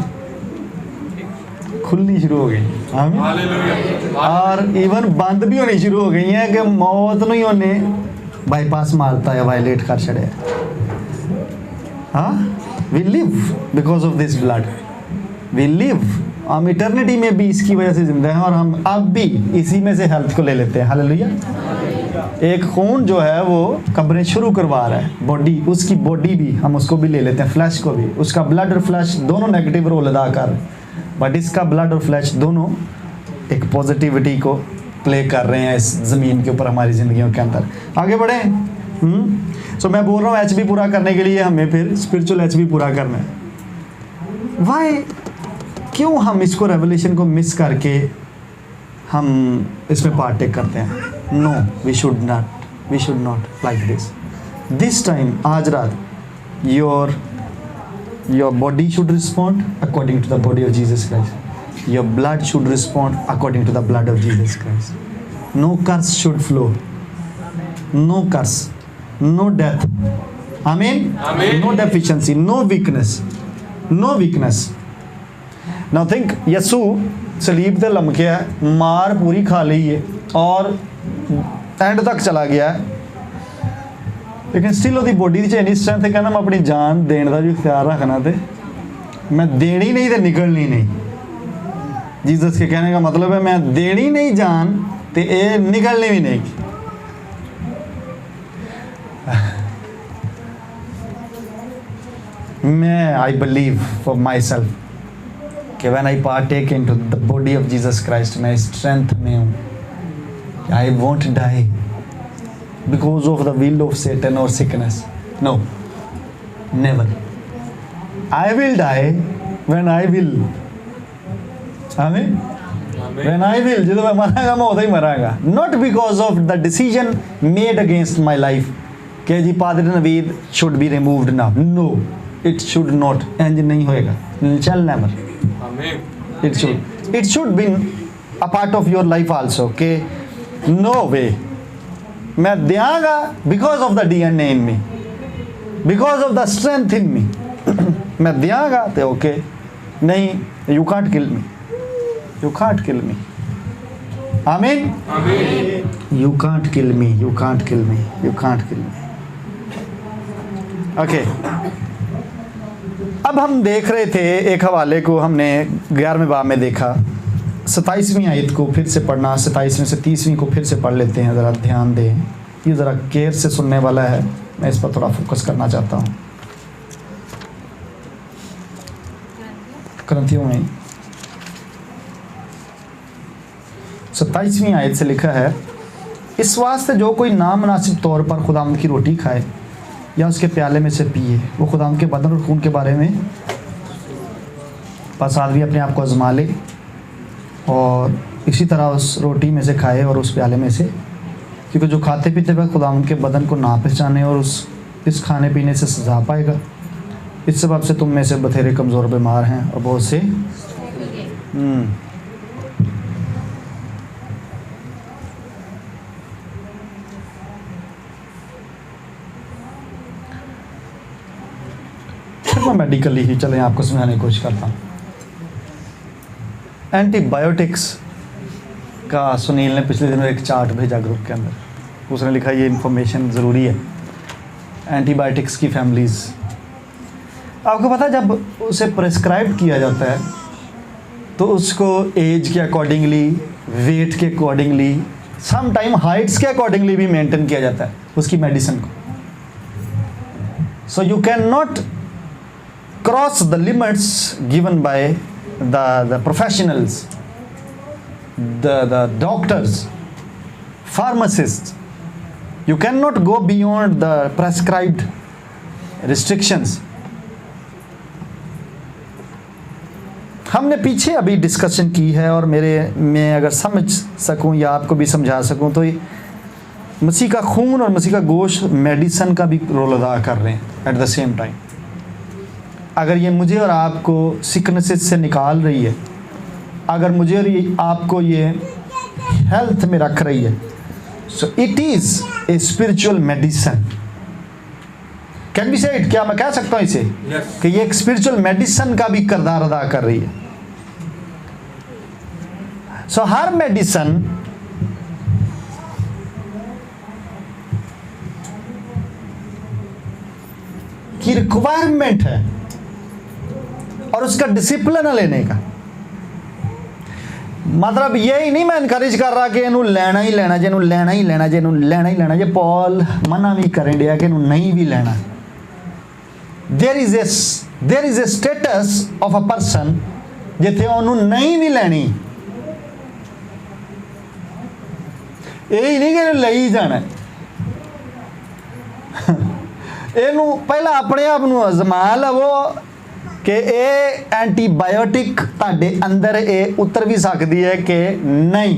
खुलनी शुरू हो गई। आमीन। हालेलुया। और इवन बंद भी होनी शुरू हो गई हैं कि मौत नहीं होने बाईपास मारता है, वायलेट कर छड़े। हाँ, we live because of this blood, we live. हम इटर्निटी में भी इसकी वजह से जिंदा हैं और हम अब भी इसी में से हेल्थ को ले लेते हैं। हालेलुया। एक खून जो है वो कब्रें शुरू करवा रहा है, बॉडी, उसकी बॉडी भी हम उसको भी ले लेते हैं, फ्लैश को भी। उसका ब्लड और फ्लैश दोनों नेगेटिव रोल अदा कर रहे हैं, बट इसका ब्लड और फ्लैश दोनों एक पॉजिटिविटी को प्ले कर रहे हैं इस ज़मीन के ऊपर, हमारी ज़िंदगियों के अंदर। आगे बढ़े। सो मैं बोल रहा हूँ एचबी पूरा करने के लिए हमें फिर स्पिरिचुअल एचबी पूरा करना है। वाई, क्यों हम इसको रेवलेशन को मिस करके हम इसमें पार्टेक करते हैं? No, we should not like this time, आज रात your body should respond according to the body of Jesus Christ. Your blood should respond according to the blood of Jesus Christ. No curse should flow. No curse. No death. Amen? Amen. No deficiency. No weakness. No weakness. Now think, यसू सलीब ते लमके है, मार पूरी खा ली है और and तक चला गया है, लेकिन स्टिल ਉਹਦੀ बॉडी ਦੀ इन्नी स्ट्रेंथ है, कहना मैं अपनी जान देने का भी ख्याल रखना, तो मैं देनी नहीं तो निकलनी नहीं। जीसस के कहने का मतलब है मैं देनी नहीं जान तो ये निकलनी भी नहीं। मैं I believe for myself कि when I partake into the body of Jesus Christ, मैं स्ट्रेंथ में हूँ। I won't die because of the will of Satan or sickness. No, never. I will die when I will. Amen? When I will. ਜਦੋਂ मैं मरांगा मैं उधर ही मरांगा. Not because of the decision made against my life कि जी पादरी Naveed should be removed now. No, it should not. इंज नहीं होएगा. Shall never. Amen. It should be a part of your life also. कि no way. मैं दियांगा because of the DNA in me, because of the strength in me. मैं दियांगा तो okay, नहीं, you can't kill me, you can't kill me. Amen. You can't kill me, you can't kill me, you can't kill me. Okay, अब हम देख रहे थे एक हवाले को, हमने 11वें बाब में देखा। 27वीं आयत को फिर से पढ़ना, 27वीं से 30वीं को फिर से पढ़ लेते हैं, ज़रा ध्यान दें, ये ज़रा केयर से सुनने वाला है, मैं इस पर थोड़ा फोकस करना चाहता हूँ। करंथियों में 27वीं आयत से लिखा है, इस वास्ते जो कोई नामुनासिब तौर पर खुदावंद की रोटी खाए या उसके प्याले में से पिए, वो खुदावंद के बदन और खून के बारे में बस आदमी अपने आप को आजमा ले और इसी तरह उस रोटी में से खाए और उस प्याले में से, क्योंकि जो खाते पीते वक्त खुदावंद के बदन को ना पहचाने और इस खाने पीने से सजा पाएगा। इस सबब से तुम में से बथेरे कमज़ोर बीमार हैं और बहुत से मैं मेडिकली ही चलें आपको समझाने की कोशिश करता हूँ। एंटीबायोटिक्स का सुनील ने पिछले दिनों एक चार्ट भेजा ग्रुप के अंदर, उसने लिखा ये इन्फॉर्मेशन ज़रूरी है। एंटीबायोटिक्स की फैमिलीज़, आपको पता है जब उसे प्रेस्क्राइब किया जाता है तो उसको एज के अकॉर्डिंगली, वेट के अकॉर्डिंगली, सम टाइम हाइट्स के अकॉर्डिंगली भी मेंटेन किया जाता है उसकी मेडिसिन को। So you can not cross the limits given by the professionals, the doctors, pharmacists. You cannot go beyond the prescribed restrictions. हमने पीछे अभी डिस्कशन की है और मैं अगर समझ सकूं या आपको भी समझा सकूं तो मसीह का खून और मसीह का गोश्त मेडिसिन का भी रोल अदा कर रहे हैं एट द सेम टाइम। अगर ये मुझे और आपको सिकनेसेस से निकाल रही है अगर मुझे और आपको ये हेल्थ में रख रही है, so it is a spiritual medicine. Can be said, क्या मैं कह सकता हूँ इसे Yes. कि ये एक स्पिरिचुअल मेडिसिन का भी किरदार अदा कर रही है। सो हर मेडिसिन की रिक्वायरमेंट है और उसका डिसिप्लिन लेने का। मतलब यही नहीं मैं इनकरेज कर रहा कि इनू लेना ही लेना, जे लेना ही लेना, जे लेना ही लेना, जे पॉल मना भी करें दिया कि नहीं भी लेना। There is a status of a person जिथे उन्होंने नहीं भी लेनी, यही नहीं कि ले ही जाना। ਇਹਨੂੰ ਪਹਿਲਾਂ ਆਪਣੇ ਆਪ ਨੂੰ ਅਜ਼ਮਾ ਲਵੋ ਕਿ ਇਹ ਐਂਟੀਬਾਇਓਟਿਕ ਤੁਹਾਡੇ ਅੰਦਰ ਇਹ ਉਤਰ ਵੀ ਸਕਦੀ ਹੈ ਕਿ ਨਹੀਂ।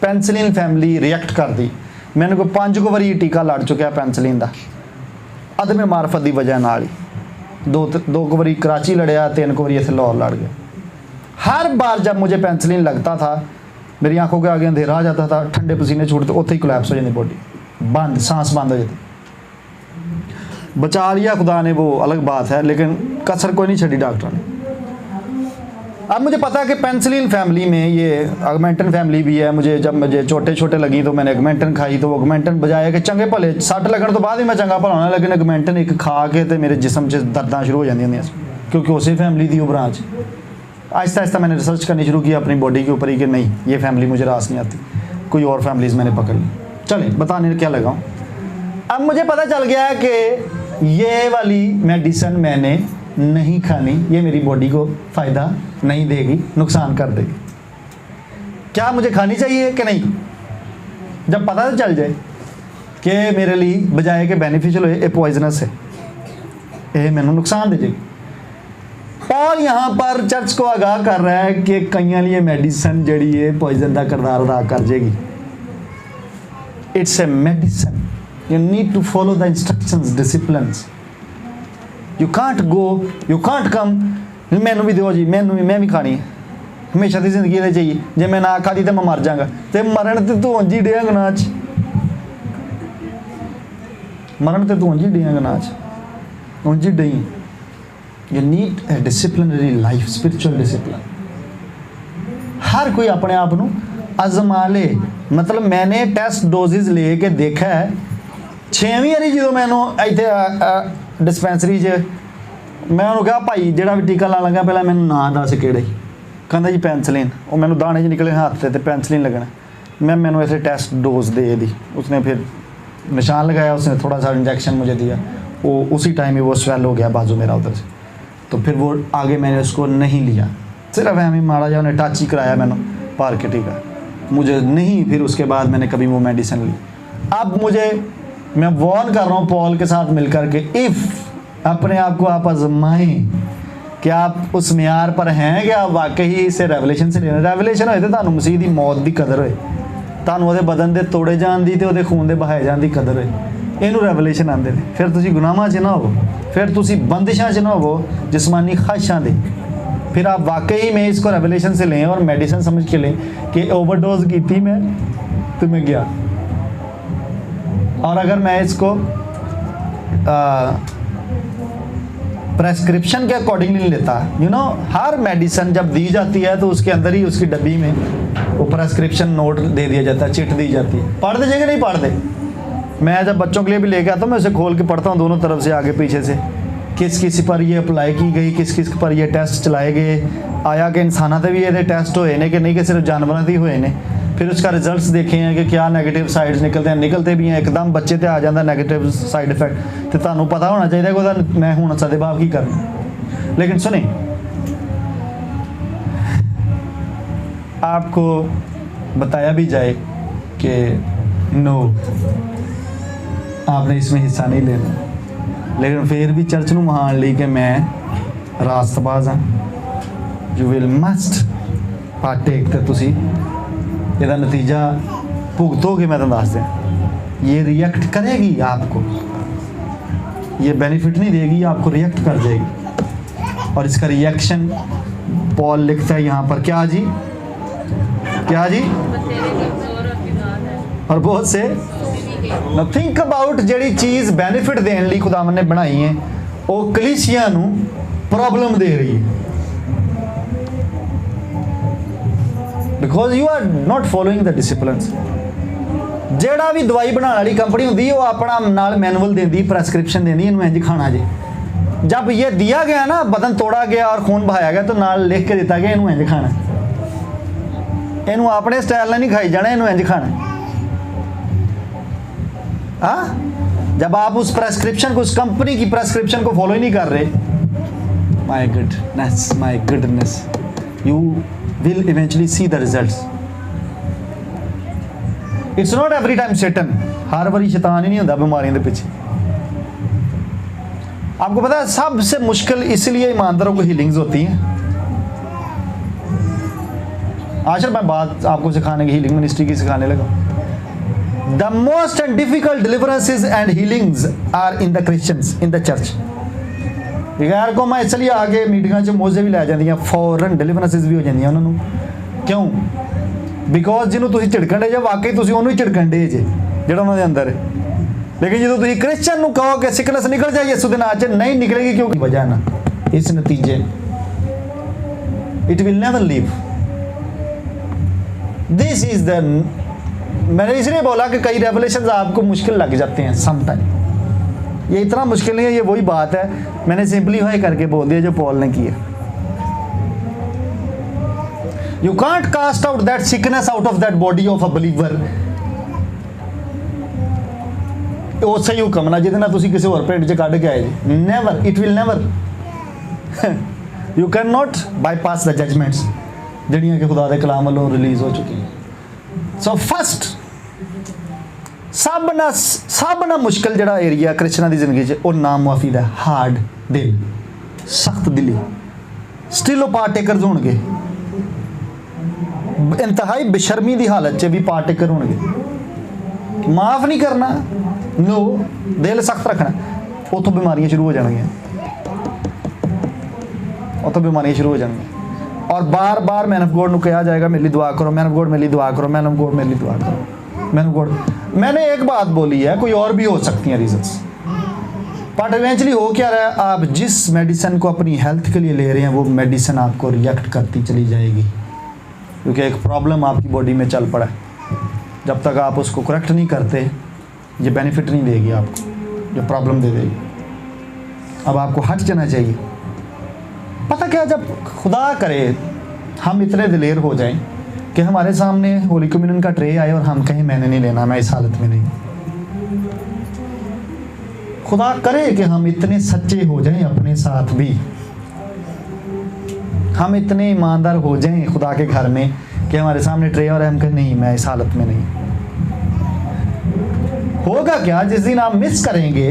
ਪੈਨਸਿਲਿਨ ਫੈਮਿਲੀ ਰਿਐਕਟ ਕਰਦੀ। ਮੈਨੂੰ ਕੋਈ 5 ਵਾਰੀ ਟੀਕਾ ਲੜ ਚੁੱਕਿਆ ਪੈਨਸਿਲਿਨ ਦਾ, ਅਦਮੇ ਮਾਰਫਤ ਦੀ ਵਜ੍ਹਾ ਨਾਲ ਹੀ। दो वारी कराची लड़िया, 3 वारी इतने लाहौर लड़ गया। हर बार जब मुझे पेंसिलिन लगता था मेरी आंखों के आगे अंधेरा आ जाता था, ठंडे पसीने छूटते, उत्थे ही कोलैप्स हो जाती बॉडी, बंद, सांस बंद हो जाती। बचा लिया खुदा ने, वो अलग बात है, लेकिन कसर कोई नहीं छड़ी डॉक्टर ने। अब मुझे पता है कि पेंसिलिन फैमिली में ये ऑगमेंटन फैमिली भी है। जब मुझे छोटे लगी तो मैंने ऑगमेंटन खाई, तो ऑगमेंटन बजाय कि चंगे भले सट लगन तो बाद ही मैं चंगा भला होना, लेकिन ऑगमेंटन एक खा के तो मेरे जिसम च दर्दां शुरू हो जाती, क्योंकि उसी फैमिली की वो ब्रांच। आहिस्ता आहिस्ता मैंने रिसर्च करनी शुरू की अपनी बॉडी के ऊपर ही कि नहीं, ये फैमिली मुझे रास नहीं आती, कोई और फैमिलीज़ मैंने पकड़ ली। चले बताने क्या लगा हूँ। अब मुझे पता चल गया है कि ये वाली मेडिसिन मैंने नहीं खानी, ये मेरी बॉडी को फ़ायदा नहीं देगी, नुकसान कर देगी। क्या मुझे खानी चाहिए कि नहीं? जब पता तो चल जाए कि मेरे लिए बजाय के बेनिफिशियल हो, ये पॉइजनस है, ये मैंने नुकसान दे जाएगी। पॉल यहाँ पर चर्च को आगाह कर रहा है कि कईयां लिए मेडिसिन जड़ी है पॉइजन का किरदार अदा कर जाएगी। It's a medicine, you need to follow the instructions, disciplines. You can't go, you can't come, मैनू भी दो जी, मैं भी खानी है, हमेशा की जिंदगी ये चाहिए, जे मैं ना खाधी तो मैं मर जाऊंगा। तो मरण तो तू उंज ही डिया गनाच, मरण तो तू उंज ही डिया गनाच, उंज ही डई। You need a disciplinary life, spiritual discipline. हर कोई अपने आप को आजमा ले। मतलब मैंने टेस्ट डोजेज ले के देखा है, 6वीं वारी जो मैनू इतने डिस्पेंसरी च मैं उन्होंने कहा भाई जो भी टीका ला लगा पहले मैंने ना दस किहड़े, कहता जी पेंसिलिन, और मैंने दाने च निकले हाथ से पेंसिलिन लगना। मैंने ऐसे टेस्ट डोज दे दी, उसने फिर निशान लगाया, उसने थोड़ा सा इंजेक्शन मुझे दिया, वो उसी टाइम ही वो स्वेल हो गया बाजू मेरा उधर से। तो फिर वो आगे मैंने उसको नहीं लिया, सिर्फ हमें मारा जा उन्हें टच ही कराया मैंने पार के टीका, मुझे नहीं। फिर उसके बाद मैंने कभी वो मेडिसिन ली। अब मैं वॉर्न कर रहा हूँ पॉल के साथ मिलकर के, इफ़ अपने आप को आप आजमाएं कि आप उस म्यार पर हैं कि आप वाकई इसे रेवलेशन से लेना। रेवलेशन होए तो तुहानू मसीह की मौत की कदर होए, तुहानू उहदे बदन के तोड़े जान दी ते उहदे खून के बहाए जान की कदर होए, इनू रेवलेशन आंदे ने। फिर तुसी गुनाहां च ना हो, फिर तुसी बंदिशां च ना हो जिस्मानी ख्वाहिशां दे। फिर आप वाकई में इसको रेवलेशन से लें और मेडिसिन समझ के लें कि ओवरडोज की थी मैं तो मैं गया। और अगर मैं इसको प्रेस्क्रिप्शन के अकॉर्डिंगली नहीं लेता, यू नो, हर मेडिसिन जब दी जाती है तो उसके अंदर ही उसकी डब्बी में वो प्रेस्क्रिप्शन नोट दे दिया जाता है, चिट दी जाती है। पढ़ते जाएंगे नहीं पढ़ते। मैं जब बच्चों के लिए भी लेके आता हूँ, मैं उसे खोल के पढ़ता हूँ दोनों तरफ से, आगे पीछे से, किस किस पर ये अप्लाई की गई, किस किस पर ये टेस्ट चलाए गए, आया कि इंसानों से भी ये टेस्ट होए ने कि नहीं, कि सिर्फ जानवरों से ही होए ने। फिर उसका रिजल्ट्स देखे हैं कि क्या नेगेटिव साइड्स निकलते भी हैं, एकदम बच्चे ते आ जाता नेगेटिव साइड इफेक्ट, तो तुहानू पता होना चाहिए कि मैं हूँ सदेभाव की करना। लेकिन सुने, आपको बताया भी जाए कि नो, आपने इसमें हिस्सा नहीं लेना, लेकिन फिर भी चर्च नूं मान ली कि मैं रास्तबाज हाँ, यू विल मस्ट पार्टेक, तो तुसी ਇਹਦਾ नतीजा भुगतोगे। मैं तो दस दें, ये रिएक्ट करेगी आपको, ये बेनिफिट नहीं देगी, आपको रिएक्ट कर जाएगी। और इसका रिएक्शन पॉल लिखता है यहाँ पर, क्या जी, क्या जी, बतेरे कमजोर और बीमार है और बहुत से ਨਾ थिंक अबाउट ਜਿਹੜੀ ਚੀਜ਼ ਬੈਨੀਫਿਟ ਦੇਣ ਲਈ ਖੁਦਾਵੰਦ ਨੇ ਬਣਾਈ ਹੈ ਉਹ ਕਲੀਸਿਆ ਨੂੰ ਪ੍ਰੋਬਲਮ ਦੇ ਰਹੀ ਹੈ because you are not following the disciplines. ਜਿਹੜਾ ਵੀ ਦਵਾਈ ਬਣਾਉਣ ਵਾਲੀ ਕੰਪਨੀ ਹੁੰਦੀ ਹੈ ਉਹ ਆਪਣਾ ਨਾਲ ਮੈਨੂਅਲ ਦਿੰਦੀ, प्रेस्क्रिप्शन देती, इन्हों इंज खाना जे। जब ये दिया गया ना, बदन तोड़ा गया और खून बहाया गया तो नाल लिख के दिता गया इन्हों इंज खाना, इन्हों अपने स्टाइल नहीं खाई जाना, इन्हों इंज खाना। हाँ, जब आप उस प्रेस्क्रिप्शन को, उस कंपनी की प्रेस्क्रिप्शन को फॉलो ही नहीं कर रहे, my goodness, you will eventually see the results. It's not every time Satan, हर बारी शैतान ही नहीं होता बीमारियों के पीछे। आपको पता है सबसे मुश्किल इसलिए ईमानदारों को हीलिंग्स होती हैं। आज मैं बात आपको सिखाने की, हीलिंग मिनिस्ट्री की सिखाने लगा। The most and difficult deliverances and healings are in the Christians, in the church. गैर कौमां इसलिए आके मीटिंगां च मोजे भी लै जांदियां, फौरन डिलीवरेंसेस भी हो जांदियां उन्हां नूं। क्यों? बिकॉज जिन्होंने तुसीं झिड़कण डे जे, वाकई तुसीं उहनूं ही झिड़कण डे जे जिहड़ा उन्हां दे अंदर है। लेकिन जो तुसीं क्रिश्चियन नूं कहो कि सिकनेस निकल जाए यीशु दे नाम च, नहीं निकलेगी। क्यों? वजह ना इस नतीजे it will never leave. This is the, मैंने इसलिए बोला कि कई रेवलेशंस आपको मुश्किल लग जाते हैं सम टाइम। ये इतना मुश्किल नहीं है, ये वही बात है, मैंने सिंपलीफाई करके बोल दिया जो पॉल ने किया। You can't cast out that sickness out of that body of a believer। ਉਹ ਸਹੀ ਹੁਕਮ ਨਾ ਜਿਹਦੇ ਨਾਲ ਤੁਸੀਂ ਕਿਸੇ ਹੋਰ ਪਿੰਡ 'ਚ ਕੱਢ ਕੇ ਆਏ ਜੀ, never, it will never। You cannot bypass the judgments ਜਿਹੜੀਆਂ ਕਿ ਖੁਦਾ ਦੇ ਕਲਾਮ ਵੱਲੋਂ ਰਿਲੀਜ਼ ਹੋ ਚੁੱਕੀਆਂ। ਸੋ ਫਸਟ ਸਭ ਨਾਲ ਮੁਸ਼ਕਿਲ ਜਿਹੜਾ ਏਰੀਆ ਕ੍ਰਿਸਚਨਾਂ ਦੀ ਜ਼ਿੰਦਗੀ 'ਚ ਉਹ ਨਾ ਮੁਆਫੀ ਦਾ, ਹਾਰਡ ਦਿਲ, ਸਖਤ ਦਿਲੀ। ਸਟਿਲ ਉਹ ਪਾਰਟੇਕਰਸ ਹੋਣਗੇ, इंतहाई बेशर्मी की हालत च भी पार्टेकर होंगे। माफ़ नहीं करना, नो, दिल सख्त रखना, उतों बीमारियां शुरू हो जाएंगियां, उतों बीमारियां शुरू हो जाएंगियां। और बार बार मैन ऑफ गॉड को कहा जाएगा मेरे लिए दुआ करो, मैन ऑफ गॉड मेरे लिए दुआ करो, मैन ऑफ गॉड मेरे लिए दुआ करो, मैन ऑफ गॉड। मैंने एक बात बोली है, कोई और भी हो सकती हैं रीजंस, बट इवेंचुअली हो क्या रहा है, आप जिस मेडिसिन को अपनी हेल्थ के लिए ले रहे हैं वो मेडिसिन आपको रिएक्ट करती चली जाएगी, क्योंकि एक प्रॉब्लम आपकी बॉडी में चल पड़ा है। जब तक आप उसको करेक्ट नहीं करते, ये बेनिफिट नहीं देगी आपको, ये प्रॉब्लम दे देगी। अब आपको हट जाना चाहिए। पता क्या, जब खुदा करे हम इतने दिलेर हो जाएं कि हमारे सामने होली कम्युनियन का ट्रे आए और हम कहें मैंने नहीं लेना, मैं इस हालत में नहीं। खुदा करे कि हम इतने सच्चे हो जाएं अपने साथ भी, हम इतने ईमानदार हो जाएं खुदा के घर में कि हमारे सामने ट्रे और हम कहें नहीं मैं इस हालत में नहीं। होगा क्या, जिस दिन आप मिस करेंगे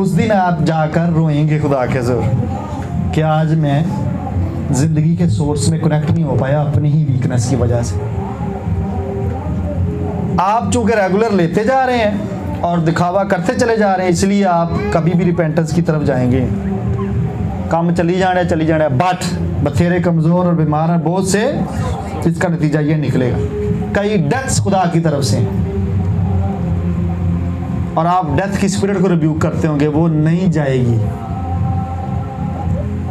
उस दिन आप जाकर रोएंगे खुदा के ज़ोर कि आज मैं ज़िंदगी के सोर्स में कनेक्ट नहीं हो पाया अपनी ही वीकनेस की वजह से। आप चूँकि रेगुलर लेते जा रहे हैं और दिखावा करते चले जा रहे हैं, इसलिए आप कभी भी रिपेंटेंस की तरफ जाएंगे। काम चली जाना, बट बथेरे कमज़ोर और बीमार हैं बहुत से, इसका नतीजा ये निकलेगा। कई डेथ्स खुदा की तरफ से, और आप डेथ की स्पिरिट को रिब्यूक करते होंगे, वो नहीं जाएगी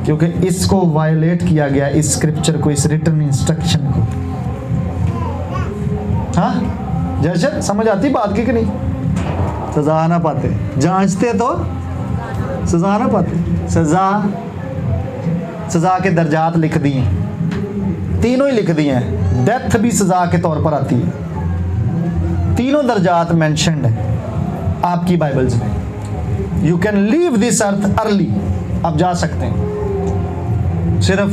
क्योंकि इसको वायलेट किया गया, इस स्क्रिप्चर को, इस रिटन इंस्ट्रक्शन को। हाँ, जैसे समझ आती बात की कि नहीं? सजा ना पाते, जांचते तो सजा ना पाते। सजा के दर्जात लिख दिए, तीनों ही लिख दिए हैं। डेथ भी सजा के तौर पर आती है, तीनों दर्जात मेंशन्ड है आपकी बाइबल्स में। You can leave this earth early, आप जा सकते हैं, सिर्फ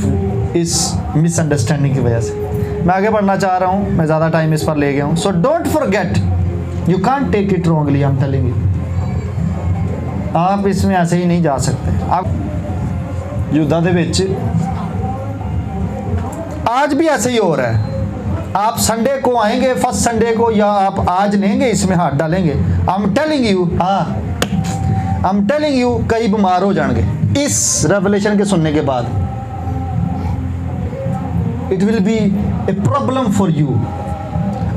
इस मिसअंडरस्टैंडिंग की वजह से। मैं आगे बढ़ना चाह रहा हूँ, मैं ज़्यादा टाइम इस पर ले गया हूँ। So don't forget, you can't take it wrongly, I am telling you. आप इसमें ऐसे ही नहीं जा सकते। आप युद्धां दे विच आज भी ऐसे ही हो रहा है। आप संडे को आएंगे, फर्स्ट संडे को, या आप आज लेंगे, इसमें हाथ डालेंगे। आई एम टेलिंग यू, हाँ, आई एम टेलिंग यू, कई बीमार हो जाएंगे। इस रेवलेशन के सुनने के बाद it will be a problem for you.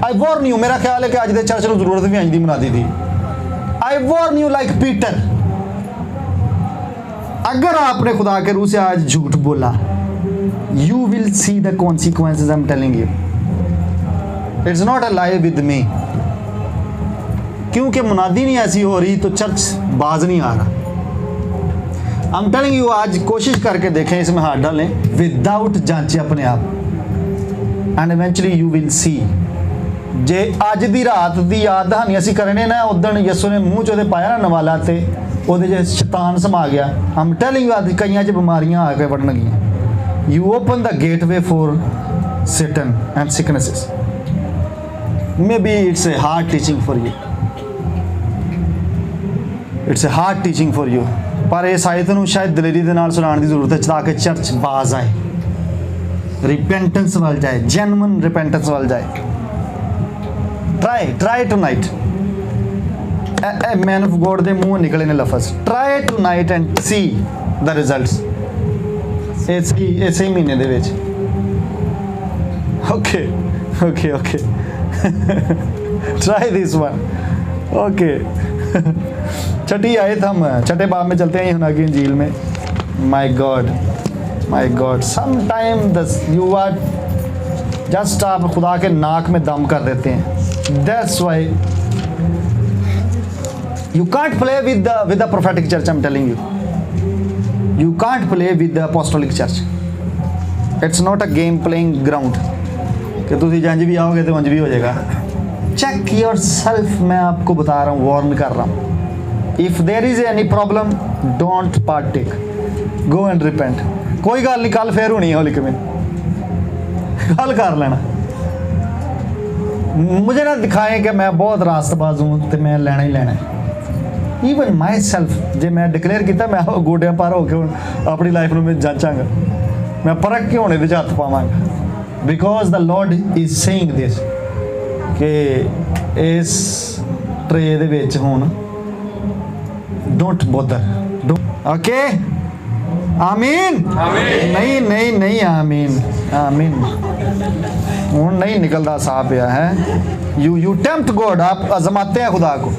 I Warne you, मेरा ख्याल है कि आज दे चर्च को जरूरत भी आज दी बना दी थी। आई वॉर्न यू लाइक पीटर, अगर आपने खुदा के रूह से आज झूठ बोला, you will see the consequences. I am telling you, it's not a lie with me. क्योंकि मुनादी नहीं ऐसी हो रही तो चर्च बाज नहीं आ रहा। आई एम टेलिंग यू, आज कोशिश करके देखें, इसमें हाथ डालें विदाउट जांचे अपने आप, and eventually you will see. जे अज दी रात दी याद दहानी असी करने ना, उदण यसू ने मूँह चोदे पाया ना नवाला ते ओदे च शैतान समा गया। आई एम टेलिंग यू, अज कईयां च बीमारियां आके वड़न गियां। You open the gateway for Satan and sicknesses. Maybe it's a hard teaching for you. It's a hard teaching for you. पर इस आयत ਨੂੰ शायद ਦਲੇਰੀ ਦੇ ਨਾਲ ਸੁਣਾਉਣ ਦੀ ਜ਼ਰੂਰਤ ਹੈ ਤਾਂ ਕਿ ਚਰਚ ਬਾਜ਼ ਆਏ, ਰਿਪੈਂਟੈਂਸ ਵੱਲ ਜਾਏ, ਜੈਨੂਇਨ ਰਿਪੈਂਟੈਂਸ ਵੱਲ ਜਾਏ। try tonight. A man of God ਦੇ ਮੂੰਹੋਂ ਨਿਕਲੇ ਨੇ ਲਫ਼ਜ਼ try tonight and see the results ਇਸੇ ਮਹੀਨੇ ਦੇ ਵਿੱਚ। okay try this one. okay छठी आयत, हम छठे बाब में चलते हैं यूहन्ना की इंजील में। My God sometime you are just, आप खुदा के नाक में दम कर देते हैं। That's why you can't play with the prophetic church. I am telling you can't play with the apostolic church. It's not a game playing ground कि तुम जंज भी आओगे तो वंज भी हो जाएगा। चेक योर सेल्फ, मैं आपको बता रहा हूँ, वार्न कर रहा हूँ। If there is any problem don't partake, go and repent. कोई गल नहीं, कल फिर होनी है होली कमीन, कल कर लेना। मुझे ना दिखाएं कि मैं बहुत रास्तबाज हूँ तो मैं लेना ही लेना है। ईवन माई सेल्फ जे मैं डिकलेयर किया, मैं गोडिया पार होके अपनी लाइफ में मैं जांचांगा, मैं परख के होने दे हथ पावांगा। Because the lord is saying this कि इस ट्रे दे विच हुण डोंट बॉदर। ओके, आमीन। नहीं आमीन हुण नहीं निकलता साफ पिया है। यू टेम्प्ट गॉड, आप आजमाते हैं खुदा को।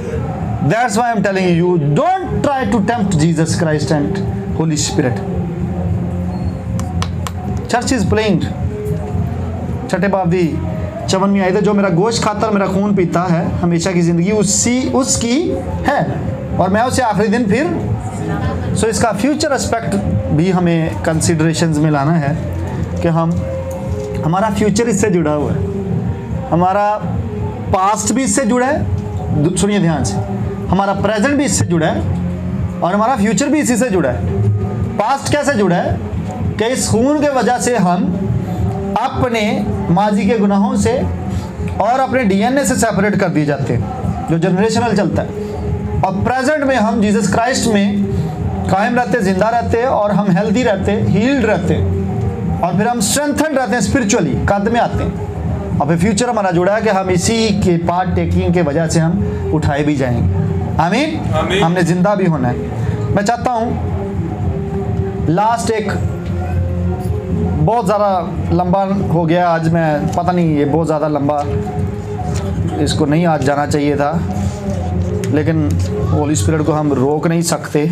That's why I am telling you, don't try to tempt Jesus Christ and Holy Spirit. Church is playing. छठे बाब दी 54वीं आयत, जो मेरा गोश्त खाता और मेरा खून पीता है हमेशा की जिंदगी उसकी है और मैं उसे आखिरी दिन फिर। सो इसका फ्यूचर एस्पेक्ट भी हमें कंसिडरेशंस में लाना है कि हमारा फ्यूचर इससे जुड़ा हुआ है, हमारा पास्ट भी इससे जुड़ा है, सुनिए ध्यान से, हमारा प्रेजेंट भी इससे जुड़ा है और हमारा फ्यूचर भी इसी से जुड़ा है। पास्ट कैसे जुड़ा है कि इस खून के वजह से हम अपने माजी के गुनाहों से और अपने डीएनए से सेपरेट कर दिए जाते हैं, जो जनरेशनल चलता है। और प्रेजेंट में हम जीसस क्राइस्ट में कायम रहते, जिंदा रहते और हम हेल्दी रहते, हील्ड रहते और फिर हम स्ट्रेंथन रहते हैं, स्पिरिचुअली कद में आते हैं। और फिर फ्यूचर हमारा जुड़ा है कि हम इसी के पार्ट टेकिंग के वजह से हम उठाए भी जाएंगे। आमीन। हमने जिंदा भी होना है। मैं चाहता हूँ लास्ट एक, बहुत ज़्यादा लंबा हो गया आज, मैं पता नहीं ये बहुत ज़्यादा लंबा, इसको नहीं आज जाना चाहिए था, लेकिन होली स्पिरिट को हम रोक नहीं सकते,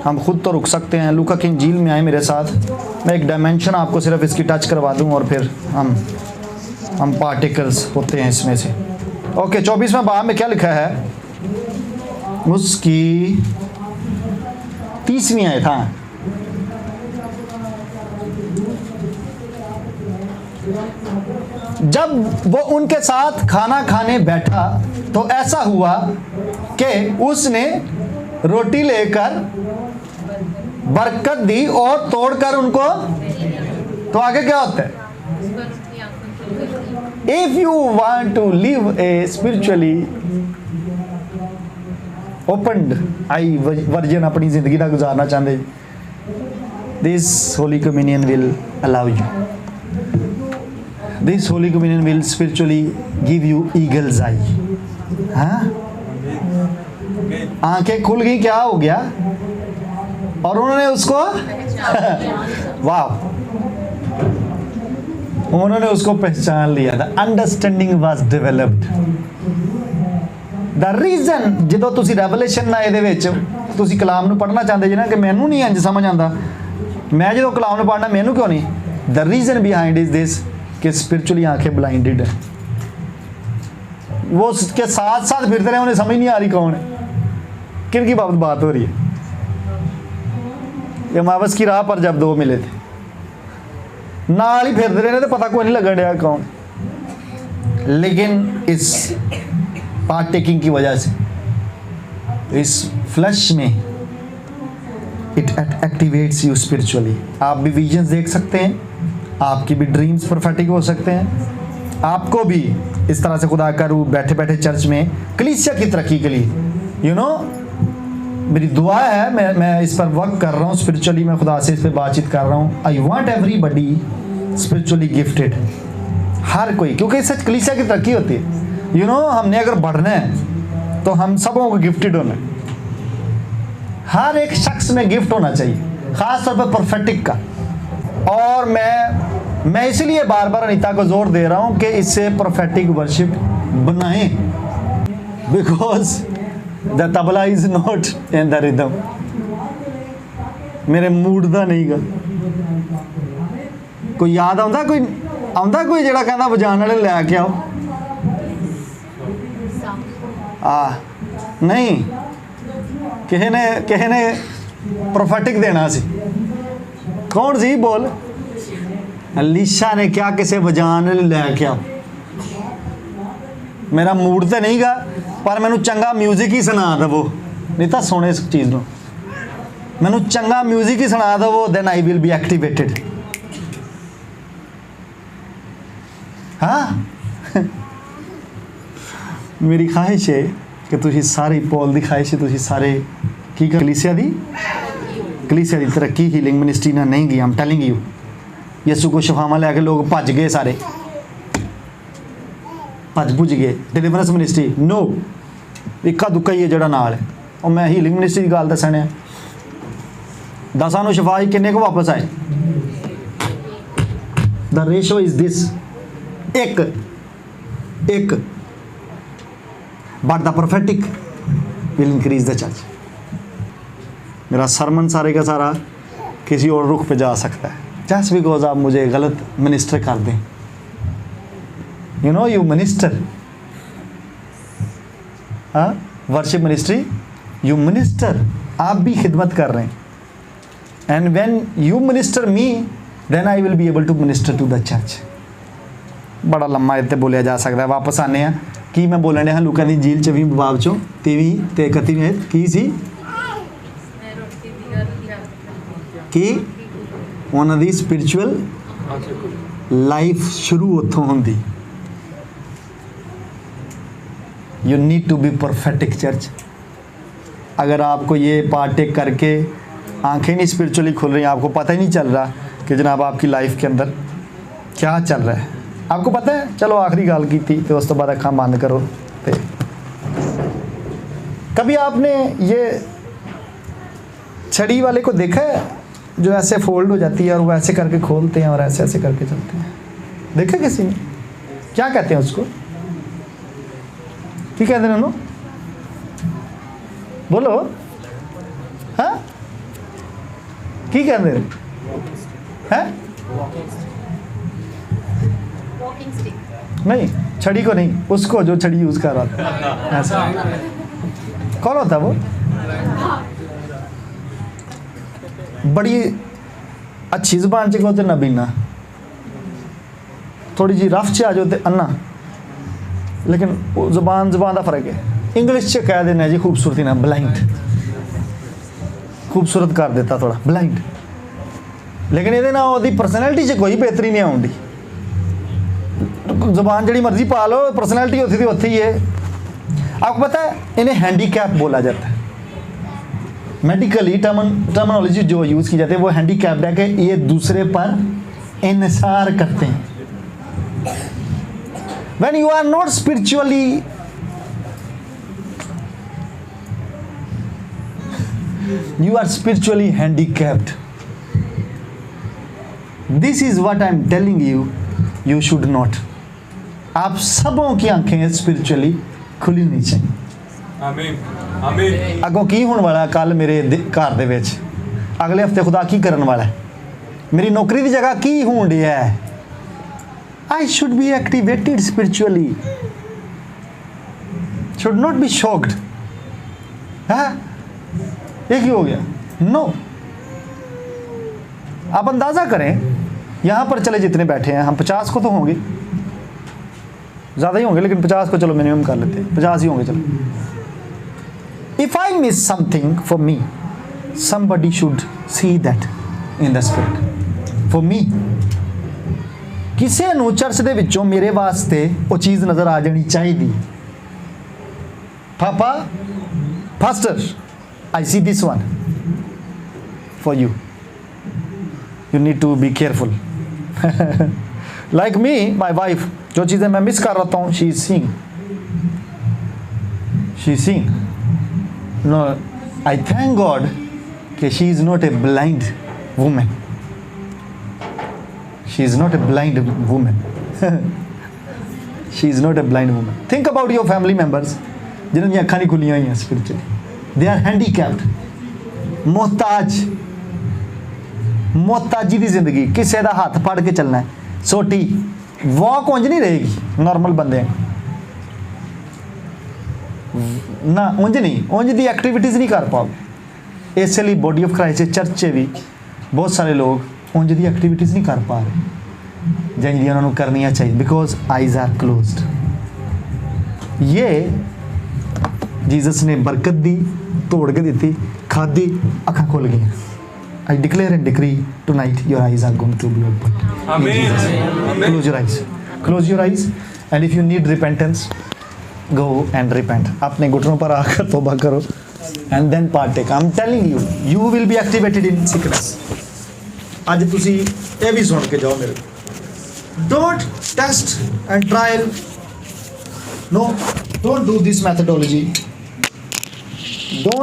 हम खुद तो रुक सकते हैं। लूका की इंजील में आए मेरे साथ, मैं एक डायमेंशन आपको सिर्फ इसकी टच करवा दूं और फिर हम पार्टिकल्स होते हैं इसमें से। ओके, 24वें बाब में क्या लिखा है, उसकी 30वीं आयत। हाँ, जब वो उनके साथ खाना खाने बैठा तो ऐसा हुआ कि उसने रोटी लेकर बरकत दी और तोड़कर उनको, तो आगे क्या होता है? If you want to live a spiritually opened eye version अपनी जिंदगी का गुजारना चाहते, this Holy Communion will allow you. This Holy Communion will spiritually give you eagle's eye. हाँ, आंखें खुल गई, क्या हो गया? और उन्होंने उसको वाह, उन्होंने उसको पहचान लिया। The understanding was developed. The reason, ਜਦੋਂ ਤੁਸੀਂ ਰੈਵਲੇਸ਼ਨ ਨਾ ਇਹਦੇ ਵਿੱਚ ਤੁਸੀਂ ਕਲਾਮ ਨੂੰ ਪੜ੍ਹਨਾ ਚਾਹੁੰਦੇ ਜੀ ਨਾ ਕਿ ਮੈਨੂੰ ਨਹੀਂ ਇੰਜ ਸਮਝ ਆਉਂਦਾ, ਮੈਂ ਜਦੋਂ ਕਲਾਮ ਨੂੰ ਪੜ੍ਹਨਾ ਮੈਨੂੰ क्यों नहीं, the reason behind is this कि स्पिरिचुअली आंखें ब्लाइंडेड है, वो उसके साथ साथ फिरते रहे, उन्हें समझ नहीं आ रही कौन है, किन की बात हो रही है। एमावस की राह पर जब दो मिले थे, नाल ही फिरते रहे तो पता कोई नहीं लगन रहा कौन, लेकिन इस पार्ट टेकिंग की वजह से इस फ्लैश में इट एक्टिवेट्स यू स्पिरिचुअली। आप भी विजन्स देख सकते हैं, आपकी भी ड्रीम्स प्रोफेटिक हो सकते हैं, आपको भी इस तरह से खुदा का रूप बैठे बैठे चर्च में कलीसिया की तरक्की के लिए यू नो मेरी दुआ है, मैं इस पर वर्क कर रहा हूँ स्पिरिचुअली, मैं खुदा से इस पर बातचीत कर रहा हूँ। I want everybody spiritually gifted, हर कोई, क्योंकि इससे कलीसिया की तरक्की होती है। यू नो हमने अगर बढ़ना है तो हम सबों को गिफ्टेड होना है, हर एक शख्स में गिफ्ट होना चाहिए, ख़ास तौर पर प्रोफेटिक का। और मैं इसीलिए बार बार अनीता को जोर दे रहा हूँ कि इससे प्रोफेटिक वर्शिप बनाएं, because the tabla is not in the rhythm, मेरे मूड दा नहीं गा। कोई याद आंदा कोई जेड़ा कहना बजाने वाले लैके आओ, नहीं, किसी ने प्रोफेटिक देना सी, कौन सी बोल, अलीशा ने क्या किसे बजाने लैके आओ। मेरा मूड तो नहीं गा, पर मैनू चंगा म्यूजिक ही सुना दवो, नहीं तो सुने इस चीज़ को, मैनू चंगा म्यूजिक ही सुना दवो, then I will be activated. हाँ मेरी ख्वाहिश है कि तुसी सारे, पॉल की ख्वाहिश है तुसी सारे की कलीसिया दी तरक्की हीलिंग मिनिस्ट्री ना नहीं गई। आई एम टेलिंग यू, यसू को शफावा लैके लोग भज गए, सारे भज भुज गए। डिलीवरेंस मिनिस्ट्री नो, इक्का दुक्का ही है जड़ा नाल है। और मैं हीलिंग मिनिस्ट्री की गल दसने, 10 नूं शफा ही किन्ने को वापस आए। द रेशो इज दिस, एक but the prophetic will increase the church. मेरा सरमन सारे का सारा किसी और रुख पे जा सकता है, जस्ट बिकॉज आप मुझे गलत मिनिस्टर कर दें। यू नो यू मिनिस्टर, हाँ वर्शिप मिनिस्ट्री, यू मिनिस्टर, आप भी खिदमत कर रहे हैं। And when you minister me, then I will be able to minister to the church. बड़ा लम्मा इतने बोलिया जा सकता है। वापस आने हैं कि मैं बोलने हाँ लूका दी झील 24 बाब चो 23 ते 31 की सी कि उन्हों की स्पिरिचुअल लाइफ शुरू उत्थों होंदी। You need to be perfect church. अगर आपको ये पार्ट टेक करके आंखें नहीं स्पिरिचुअली खुल रही, आपको पता ही नहीं चल रहा कि जनाब आपकी लाइफ के अंदर क्या चल रहा है, आपको पता है। चलो आखिरी गल की थी तो उस तो बाद अखां बंद करो। तो कभी आपने ये छड़ी वाले को देखा है जो ऐसे फोल्ड हो जाती है और वो ऐसे करके खोलते हैं और ऐसे ऐसे करके चलते हैं? देखा किसी ने? क्या कहते हैं उसको? की कहते हैं उन्होंने? बोलो हाँ की कहते हैं? नहीं, छड़ी को नहीं, उसको जो छड़ी यूज कर रहा था ऐसा। कौन होता वो? बड़ी अच्छी जुबान च कहते नबीना, थोड़ी जी रफ च आ जाओ तो अन्ना, लेकिन जुबान का फर्क है। इंग्लिश च कह देना जी खूबसूरती ना ब्लाइंड, खूबसूरत कर देता थोड़ा ब्लाइंड, लेकिन ये ना परसनैलिटी च कोई बेहतरी नहीं आउंदी। जुबान जड़ी मर्जी पा लो, पर्सनैलिटी होती थी उत्थे ही है। आपको पता है इन्हें हैंडीकैप बोला जाता है। मेडिकली टर्मिनोलॉजी जो यूज़ की जाती है वो हैंडीकैप्ड है कि ये दूसरे पर इन्सार करते हैं। When you are not spiritually You are spiritually handicapped. This is what I am telling you. You should not. आप सबों की आंखें स्पिरिचुअली खुली होनी चाहिए। आमीन आमीन। अगों की होने वाला कल मेरे घर दे विच, अगले हफ्ते खुदा की करन वाला है, मेरी नौकरी की जगह की होण दिया है। I should be activated spiritually. Should not be shocked. हाँ, ये क्यों हो गया? No. आप अंदाजा करें, यहाँ पर चले जितने बैठे हैं, हम 50 को तो होंगे, ज़्यादा ही होंगे, लेकिन 50 को चलो मिनिमम कर लेते हैं, 50 ही होंगे चलो। If I miss something for me, somebody should see that in the spirit. For me, ਕਿਸੇ ਨੂੰ ਚਰਚ ਦੇ ਵਿੱਚੋਂ ਮੇਰੇ ਵਾਸਤੇ ਉਹ ਚੀਜ਼ ਨਜ਼ਰ ਆ ਜਾਣੀ ਚਾਹੀਦੀ। Papa, Pastor, I see this one for you. You need to be careful. Like me, my wife, जो चीज़ें मैं मिस कर रहा हूँ, she is seeing. She is seeing. No, I thank God कि she is not a blind woman. She is not a blind woman. She is not a blind woman. Think about your family members जिन्हों दी अखां नहीं खुलियां हुई spiritually. They are handicapped. मोहताजी दी जिंदगी, किसी का हाथ फड़ के चलना है, सोटी वॉक उंज नहीं रहेगी नॉर्मल बंदे ना, उंज नहीं, उंज दी एक्टिविटीज़ नहीं कर पाओगे। इसलिए बॉडी ऑफ क्राइस्ट चर्च भी बहुत सारे लोग उंज दी एक्टिविटीज़ नहीं कर पा रहे जिंजी उन्होंने करनिया चाहिए, बिकॉज आइज आर क्लोज्ड। ये जीसस ने बरकत दी, तोड़ के दी, खादी, अखां खुल गई। I declare and decree tonight your eyes are going to be open. Amen. Close your eyes. Close your eyes. And if you need repentance, go and repent. अपने घुटनों पर आकर तौबा करो and then partake. I'm telling you, you will be activated in sickness. आज तुसी ये भी सुन के जाओ मेरे। Don't test and trial. No, don't do this methodology. Don't